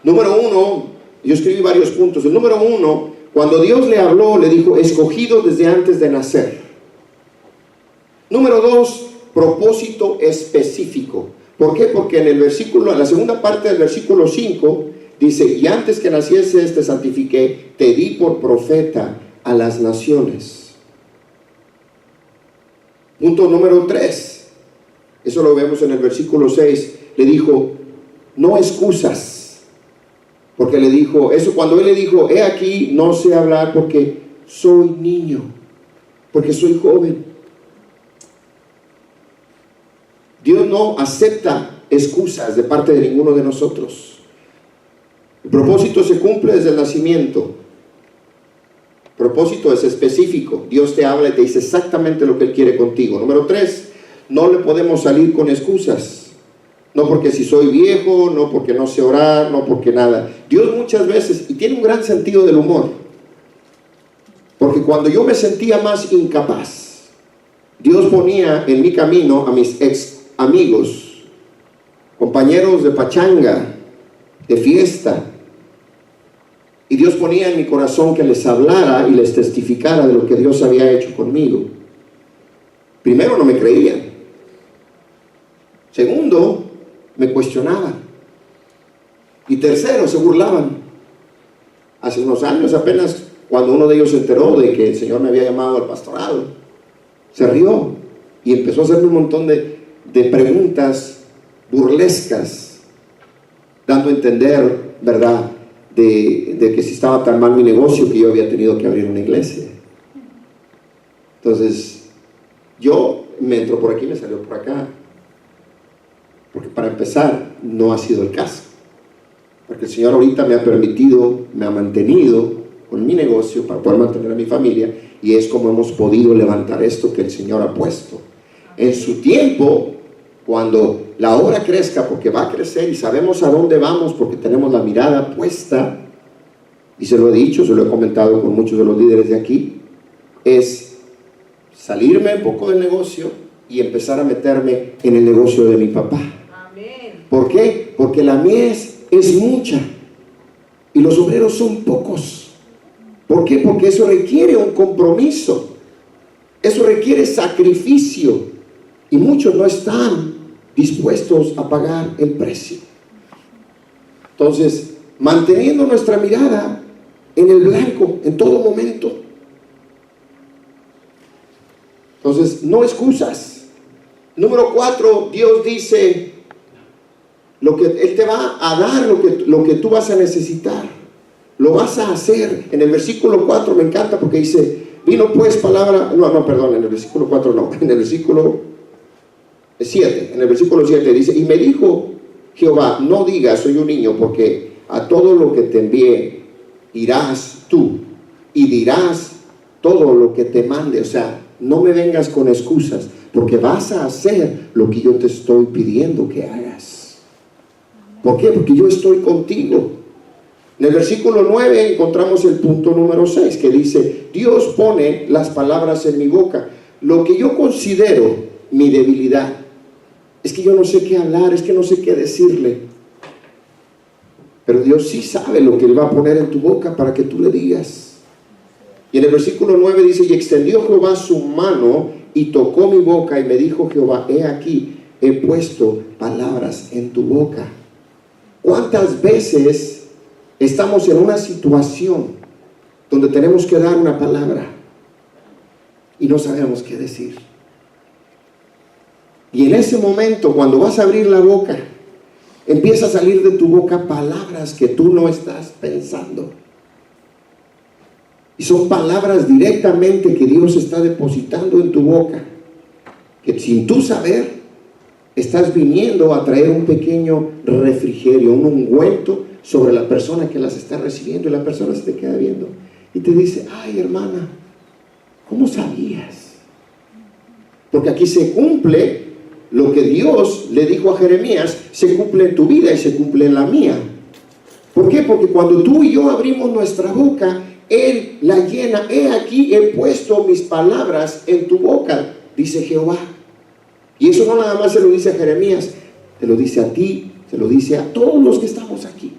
Número 1, yo escribí varios puntos. El número 1, cuando Dios le habló, le dijo, escogido desde antes de nacer. Número 2, propósito específico. ¿Por qué? Porque en la segunda parte del versículo 5, dice, y antes que nacieses te santifiqué, te di por profeta a las naciones. Punto número 3, eso lo vemos en el versículo 6, le dijo, no excusas. Porque le dijo, eso cuando él le dijo, he aquí, no sé hablar porque soy niño, porque soy joven. Dios no acepta excusas de parte de ninguno de nosotros. El propósito se cumple desde el nacimiento. El propósito es específico. Dios te habla y te dice exactamente lo que Él quiere contigo. Número 3, no le podemos salir con excusas. No porque si soy viejo, no porque no sé orar, no porque nada. Dios muchas veces, y tiene un gran sentido del humor, porque cuando yo me sentía más incapaz, Dios ponía en mi camino a mis ex amigos, compañeros de pachanga, de fiesta, y Dios ponía en mi corazón que les hablara y les testificara de lo que Dios había hecho conmigo. Primero, no me creían. Segundo, me cuestionaban. Y tercero, se burlaban. Hace unos años apenas, cuando uno de ellos se enteró de que el Señor me había llamado al pastorado, se rió y empezó a hacerme un montón de preguntas burlescas, dando a entender, ¿verdad?, de que si estaba tan mal mi negocio que yo había tenido que abrir una iglesia. Entonces, yo me entró por aquí, me salió por acá. Porque para empezar, no ha sido el caso. Porque el Señor ahorita me ha permitido, me ha mantenido con mi negocio para poder mantener a mi familia, y es como hemos podido levantar esto que el Señor ha puesto. En su tiempo, cuando la obra crezca, porque va a crecer y sabemos a dónde vamos porque tenemos la mirada puesta, y se lo he dicho, se lo he comentado con muchos de los líderes de aquí, es salirme un poco del negocio y empezar a meterme en el negocio de mi papá. ¿Por qué? Porque la mies es mucha y los obreros son pocos. ¿Por qué? Porque eso requiere un compromiso, eso requiere sacrificio, y muchos no están dispuestos a pagar el precio. Entonces, manteniendo nuestra mirada en el blanco en todo momento. Entonces, no excusas. Número 4, Dios dice, Él te va a dar lo que tú vas a necesitar. Lo vas a hacer. En el versículo 4 me encanta porque dice, vino pues palabra, en el versículo 4 no, en el versículo 7, en el versículo 7 dice, y me dijo Jehová, no digas soy un niño, porque a todo lo que te envié irás tú y dirás todo lo que te mande. O sea, no me vengas con excusas, porque vas a hacer lo que yo te estoy pidiendo que hagas. ¿Por qué? Porque yo estoy contigo. En el versículo 9 encontramos el punto número 6, que dice, Dios pone las palabras en mi boca. Lo que yo considero mi debilidad es que yo no sé qué hablar, es que no sé qué decirle. Pero Dios sí sabe lo que Él va a poner en tu boca para que tú le digas. Y en el versículo 9 dice, y extendió Jehová su mano y tocó mi boca, y me dijo Jehová, he aquí, he puesto palabras en tu boca. ¿Cuántas veces estamos en una situación donde tenemos que dar una palabra y no sabemos qué decir? Y en ese momento, cuando vas a abrir la boca, empieza a salir de tu boca palabras que tú no estás pensando. Y son palabras directamente que Dios está depositando en tu boca, que sin tú saber, estás viniendo a traer un pequeño refrigerio, un ungüento sobre la persona que las está recibiendo, y la persona se te queda viendo y te dice, ay hermana, ¿cómo sabías? Porque aquí se cumple lo que Dios le dijo a Jeremías, se cumple en tu vida y se cumple en la mía. ¿Por qué? Porque cuando tú y yo abrimos nuestra boca, Él la llena. He aquí, he puesto mis palabras en tu boca, dice Jehová. Y eso no nada más se lo dice a Jeremías, se lo dice a ti, se lo dice a todos los que estamos aquí.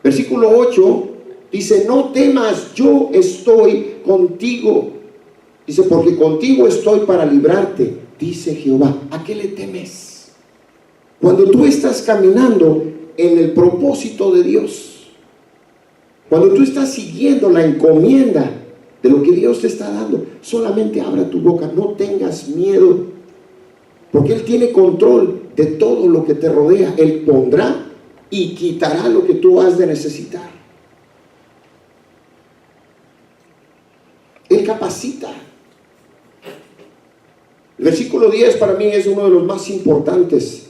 Versículo 8 dice: no temas, yo estoy contigo. Dice: porque contigo estoy para librarte, dice Jehová. ¿A qué le temes? Cuando tú estás caminando en el propósito de Dios, cuando tú estás siguiendo la encomienda de lo que Dios te está dando, solamente abra tu boca, no tengas miedo, porque Él tiene control de todo lo que te rodea. Él pondrá y quitará lo que tú has de necesitar. Él capacita. El versículo 10 para mí es uno de los más importantes.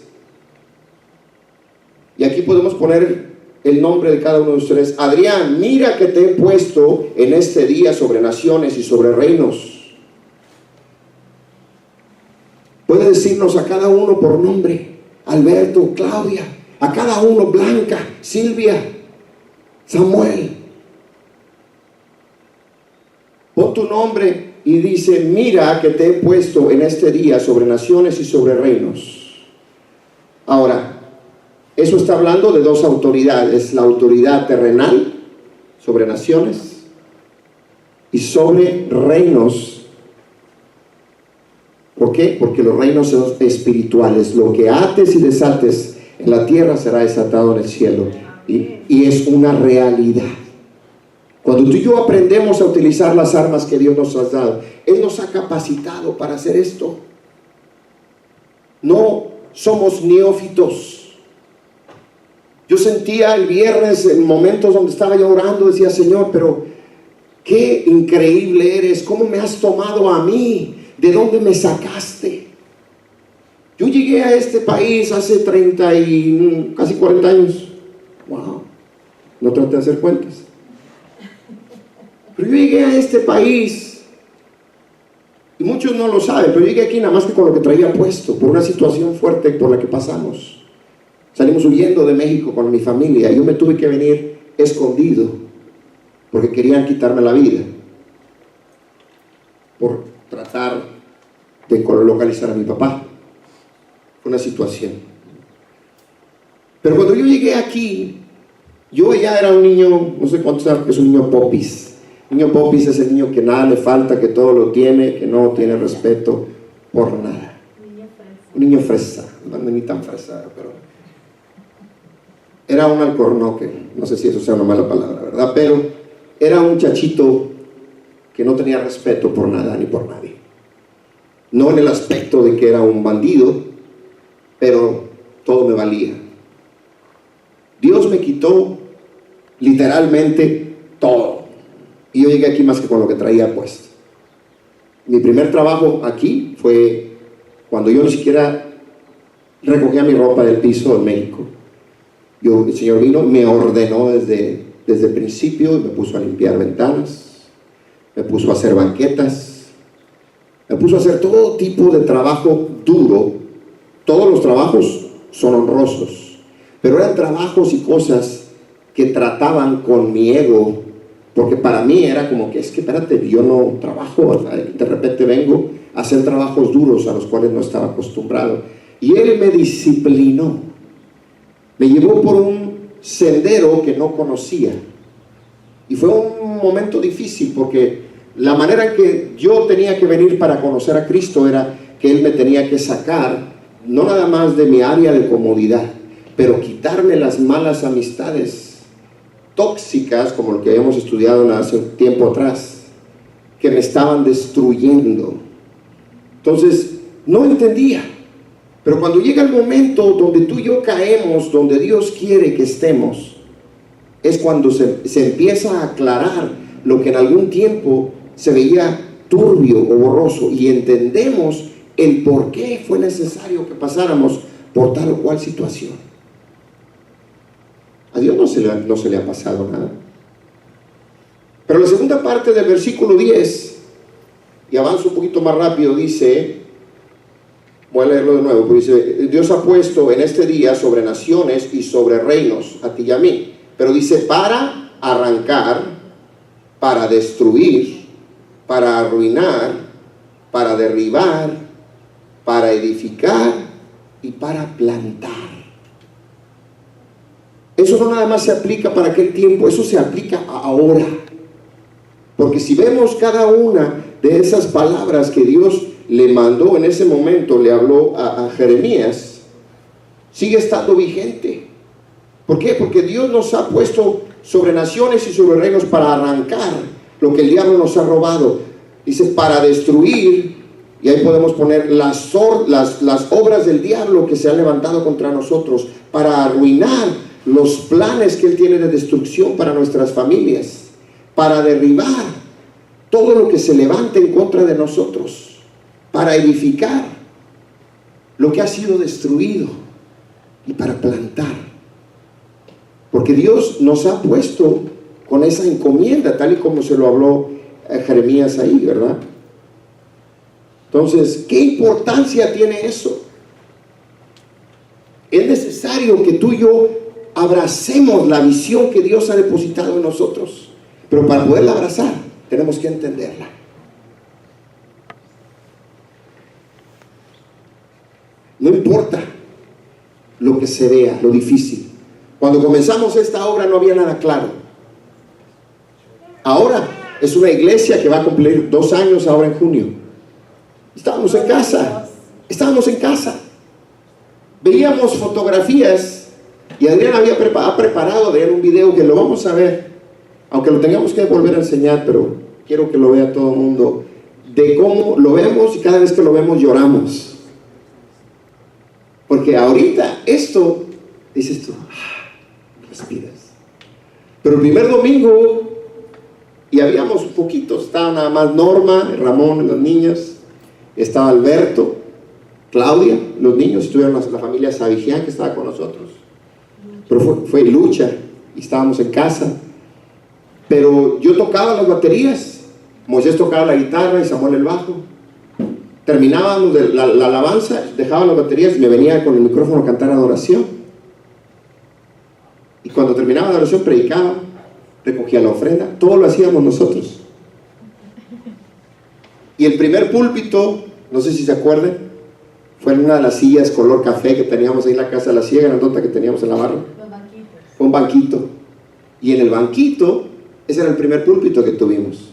Y aquí podemos poner el nombre de cada uno de ustedes. Adrián, mira que te he puesto en este día sobre naciones y sobre reinos. Puede decirnos a cada uno por nombre: Alberto, Claudia, a cada uno: Blanca, Silvia, Samuel. Pon tu nombre y dice: mira que te he puesto en este día sobre naciones y sobre reinos. Ahora, eso está hablando de dos autoridades: la autoridad terrenal sobre naciones y sobre reinos. ¿Por qué? Porque los reinos son espirituales. Lo que ates y desates en la tierra será desatado en el cielo. Y es una realidad. Cuando tú y yo aprendemos a utilizar las armas que Dios nos ha dado, Él nos ha capacitado para hacer esto. No somos neófitos. Yo sentía el viernes, en momentos donde estaba yo orando, decía: Señor, pero qué increíble eres, cómo me has tomado a mí, de dónde me sacaste. Yo llegué a este país hace 30 y casi 40 años. Wow, no traté de hacer cuentas. Pero yo llegué a este país, y muchos no lo saben, pero yo llegué aquí nada más que con lo que traía puesto, por una situación fuerte por la que pasamos. Salimos huyendo de México con mi familia. Yo me tuve que venir escondido porque querían quitarme la vida por tratar de localizar a mi papá. Fue una situación. Pero cuando yo llegué aquí, yo ya era un niño, no sé cuántos saben que es un niño popis. Niño popis es el niño que nada le falta, que todo lo tiene, que no tiene respeto por nada. Un niño fresa, no ni tan fresa, pero era un alcornoque, no sé si eso sea una mala palabra, ¿verdad? Pero era un muchachito que no tenía respeto por nada ni por nadie. No en el aspecto de que era un bandido, pero todo me valía. Dios me quitó literalmente todo. Y yo llegué aquí más que con lo que traía puesto. Mi primer trabajo aquí fue cuando yo ni siquiera recogía mi ropa del piso en México. El Señor vino, me ordenó desde el principio, y me puso a limpiar ventanas, me puso a hacer banquetas, me puso a hacer todo tipo de trabajo duro. Todos los trabajos son honrosos, pero eran trabajos y cosas que trataban con mi ego, porque para mí era como que, es que espérate, yo no trabajo, de repente vengo a hacer trabajos duros a los cuales no estaba acostumbrado. Y Él me disciplinó. Me llevó por un sendero que no conocía. Y fue un momento difícil, porque la manera en que yo tenía que venir para conocer a Cristo era que Él me tenía que sacar, no nada más de mi área de comodidad, pero quitarme las malas amistades tóxicas, como lo que habíamos estudiado hace un tiempo atrás, que me estaban destruyendo. Entonces, no entendía. Pero cuando llega el momento donde tú y yo caemos, donde Dios quiere que estemos, es cuando se empieza a aclarar lo que en algún tiempo se veía turbio o borroso, y entendemos el por qué fue necesario que pasáramos por tal o cual situación. A Dios no se le ha pasado nada. Pero la segunda parte del versículo 10, y avanzo un poquito más rápido, dice... Voy a leerlo de nuevo, porque dice: Dios ha puesto en este día sobre naciones y sobre reinos, a ti y a mí. pero dice para arrancar, para destruir, para arruinar, para derribar, para edificar y para plantar. Eso no nada más se aplica para aquel tiempo, eso se aplica ahora. Porque si vemos cada una de esas palabras que Dios le mandó en ese momento, le habló a Jeremías, sigue estando vigente. ¿Por qué? Porque Dios nos ha puesto sobre naciones y sobre reinos para arrancar lo que el diablo nos ha robado. Dice para destruir, y ahí podemos poner las obras del diablo que se han levantado contra nosotros, para arruinar los planes que Él tiene de destrucción para nuestras familias, para derribar todo lo que se levante en contra de nosotros, para edificar lo que ha sido destruido y para plantar. Porque Dios nos ha puesto con esa encomienda, tal y como se lo habló a Jeremías ahí, ¿verdad? Entonces, ¿qué importancia tiene eso? Es necesario que tú y yo abracemos la visión que Dios ha depositado en nosotros, pero para poderla abrazar tenemos que entenderla. No importa lo que se vea, lo difícil. Cuando comenzamos esta obra no había nada claro. Ahora es una iglesia que va a cumplir 2 años ahora en junio. Estábamos en casa. Veíamos fotografías y Adrián ha preparado un video que lo vamos a ver, aunque lo tengamos que volver a enseñar, pero quiero que lo vea todo el mundo, de cómo lo vemos y cada vez que lo vemos lloramos. Porque ahorita esto, dices tú, respiras. Pero el primer domingo, y habíamos poquitos, estaba nada más Norma, Ramón, las niñas, estaba Alberto, Claudia, los niños, estuvieron la familia Sabijian que estaba con nosotros. Pero fue lucha y estábamos en casa. Pero yo tocaba las baterías, Moisés tocaba la guitarra y Samuel el bajo. Terminábamos de la alabanza, dejaba las baterías y me venía con el micrófono a cantar adoración. Y cuando terminaba la oración predicaba, recogía la ofrenda, todo lo hacíamos nosotros. Y el primer púlpito, no sé si se acuerdan, fue en una de las sillas color café que teníamos ahí en la casa de la ciega, grandota que teníamos en la barra. Fue un banquito. Y en el banquito, ese era el primer púlpito que tuvimos.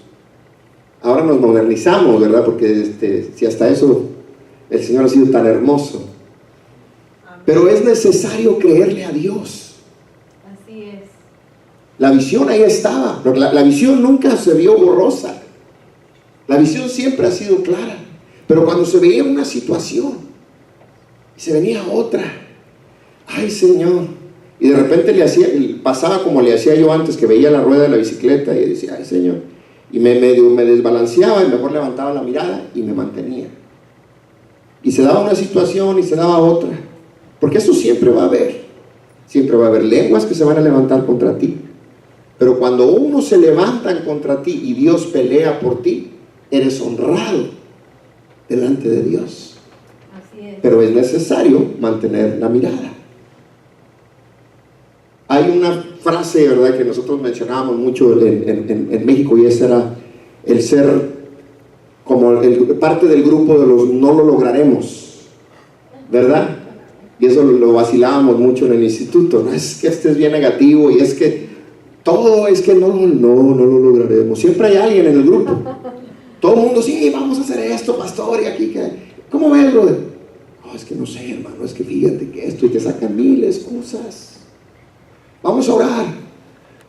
Ahora nos modernizamos, ¿verdad? Porque si hasta eso el Señor ha sido tan hermoso. Pero es necesario creerle a Dios. Así es. La visión ahí estaba, pero la visión nunca se vio borrosa. La visión siempre ha sido clara. Pero cuando se veía una situación y se venía otra, ay Señor, y de repente pasaba como le hacía yo antes, que veía la rueda de la bicicleta y decía, ay Señor, y me desbalanceaba y mejor levantaba la mirada y me mantenía. Y se daba una situación y se daba otra, porque eso siempre va a haber lenguas que se van a levantar contra ti. Pero cuando uno se levantan contra ti y Dios pelea por ti, eres honrado delante de Dios. Así es. Pero es necesario mantener la mirada. Hay una frase, ¿verdad?, que nosotros mencionábamos mucho en México, y esa era el ser como parte del grupo de los no lo lograremos, ¿verdad? Y eso lo vacilábamos mucho en el instituto. No es que estés bien negativo y es que todo es que no lo lograremos. Siempre hay alguien en el grupo. Todo el mundo, sí, vamos a hacer esto, pastor, y aquí, ¿cómo ves, brother? No, es que no sé, hermano, es que fíjate que esto, y te sacan 1000 excusas. Vamos a orar.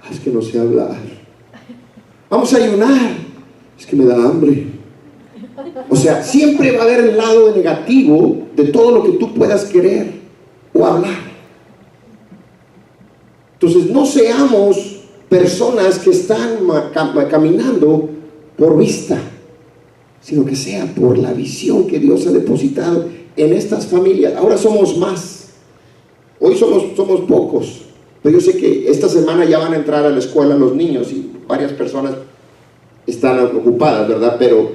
Es que no sé hablar. Vamos a ayunar. Es que me da hambre. O sea, siempre va a haber el lado negativo de todo lo que tú puedas querer o hablar. Entonces, no seamos personas que están caminando por vista, sino que sea por la visión que Dios ha depositado en estas familias. Ahora somos más. Hoy somos pocos. Pero yo sé que esta semana ya van a entrar a la escuela los niños y varias personas están ocupadas, ¿verdad? Pero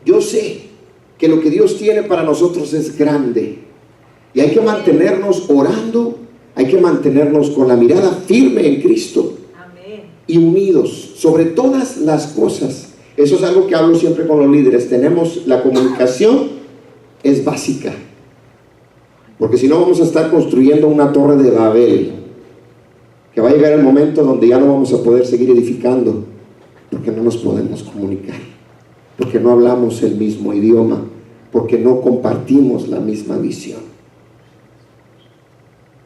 yo sé que lo que Dios tiene para nosotros es grande. Y hay que mantenernos orando, Hay que mantenernos con la mirada firme en Cristo y unidos sobre todas las cosas. Eso es algo que hablo siempre con los líderes. La comunicación es básica, porque si no vamos a estar construyendo una torre de Babel, que va a llegar el momento donde ya no vamos a poder seguir edificando, porque no nos podemos comunicar, porque no hablamos el mismo idioma, porque no compartimos la misma visión.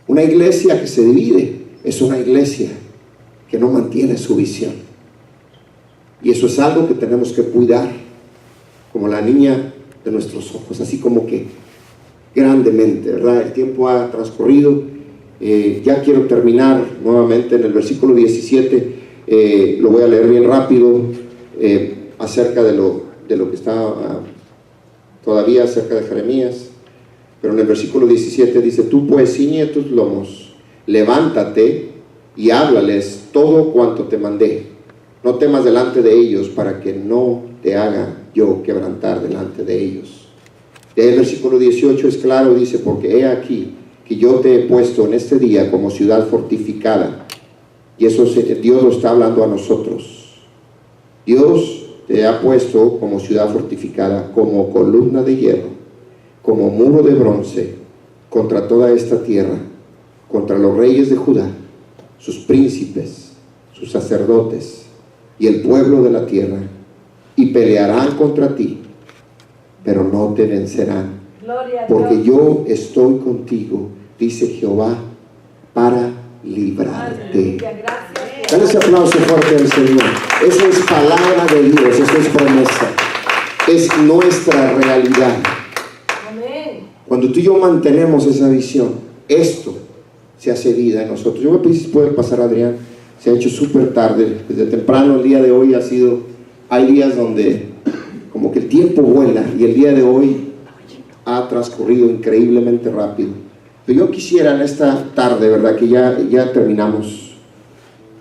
Una iglesia que se divide es una iglesia que no mantiene su visión, y eso es algo que tenemos que cuidar, como la niña de nuestros ojos, así como que grandemente, ¿verdad? El tiempo ha transcurrido. Ya quiero terminar nuevamente en el versículo 17. Lo voy a leer bien rápido, acerca de lo que está todavía acerca de Jeremías. Pero en el versículo 17 dice: tú pues ciñe tus lomos, levántate y háblales todo cuanto te mandé. No temas delante de ellos, para que no te haga yo quebrantar delante de ellos. El versículo 18 es claro, dice: porque he aquí que yo te he puesto en este día como ciudad fortificada. Y eso Dios lo está hablando a nosotros. Dios te ha puesto como ciudad fortificada, como columna de hierro, como muro de bronce contra toda esta tierra, contra los reyes de Judá, sus príncipes, sus sacerdotes y el pueblo de la tierra, y pelearán contra ti, pero no te vencerán, porque yo estoy contigo, dice Jehová, para librarte. Dale ese aplauso fuerte al Señor. Eso es palabra de Dios, eso es promesa, es nuestra realidad. Cuando tú y yo mantenemos esa visión, esto se hace vida en nosotros. Yo me pedí si puede pasar, Adrián. Se ha hecho súper tarde, desde temprano. El día de hoy hay días donde como que el tiempo vuela, y el día de hoy ha transcurrido increíblemente rápido. Pero yo quisiera en esta tarde, ¿verdad? Que ya terminamos,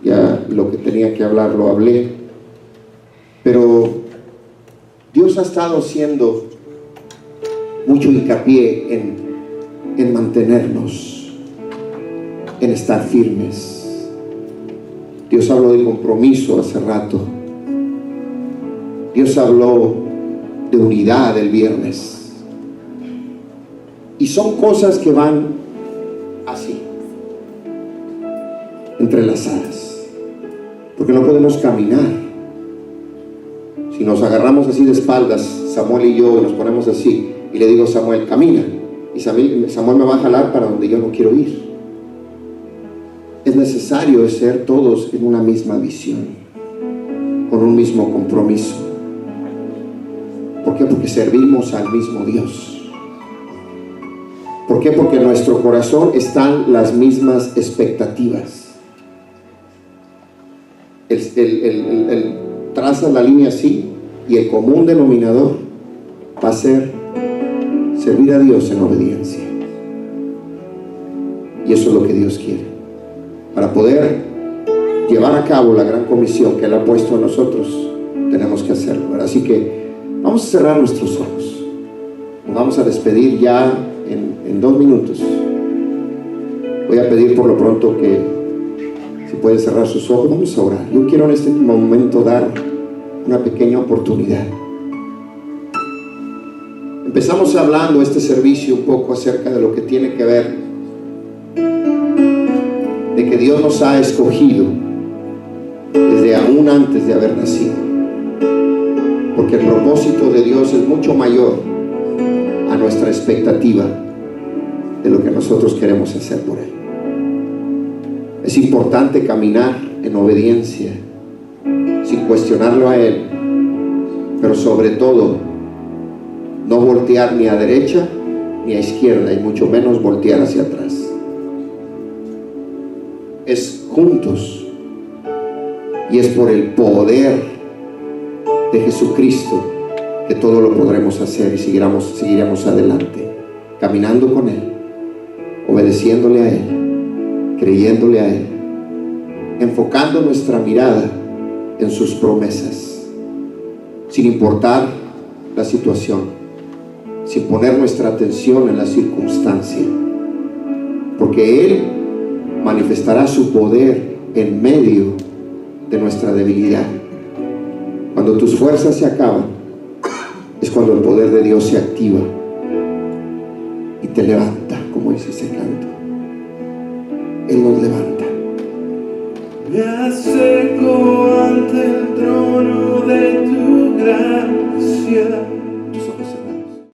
ya lo que tenía que hablar lo hablé, pero Dios ha estado haciendo mucho hincapié en mantenernos, en estar firmes. Dios habló de compromiso hace rato. Dios habló de unidad el viernes. Y son cosas que van así, entrelazadas, porque no podemos caminar. Si nos agarramos así de espaldas, Samuel y yo, y nos ponemos así, y le digo a Samuel: camina, y Samuel me va a jalar para donde yo no quiero ir. Es necesario ser todos en una misma visión, con un mismo compromiso. ¿Por qué? Porque servimos al mismo Dios. ¿Por qué? Porque en nuestro corazón están las mismas expectativas. Traza la línea así, y el común denominador va a ser servir a Dios en obediencia. Y eso es lo que Dios quiere, para poder llevar a cabo la gran comisión que Él ha puesto a nosotros. Tenemos que hacerlo, ¿verdad? Así que vamos a cerrar nuestros ojos. Nos vamos a despedir ya en 2 minutos. Voy a pedir por lo pronto que, si puede cerrar sus ojos, vamos a orar. Yo quiero en este momento dar una pequeña oportunidad. Empezamos hablando este servicio un poco acerca de lo que tiene que ver de que Dios nos ha escogido desde aún antes de haber nacido, porque el propósito de Dios es mucho mayor a nuestra expectativa de lo que nosotros queremos hacer por Él. Es importante caminar en obediencia, sin cuestionarlo a Él, pero sobre todo no voltear ni a derecha ni a izquierda, y mucho menos voltear hacia atrás. Es juntos, y es por el poder de Jesucristo que todo lo podremos hacer, y seguiremos adelante, caminando con Él, obedeciéndole a Él, creyéndole a Él, enfocando nuestra mirada en sus promesas, sin importar la situación, sin poner nuestra atención en la circunstancia, porque Él manifestará su poder en medio de nuestra debilidad. Cuando tus fuerzas se acaban, es cuando el poder de Dios se activa y te levanta, como dice ese canto. Él nos levanta. Me acerco ante el trono de tu gracia.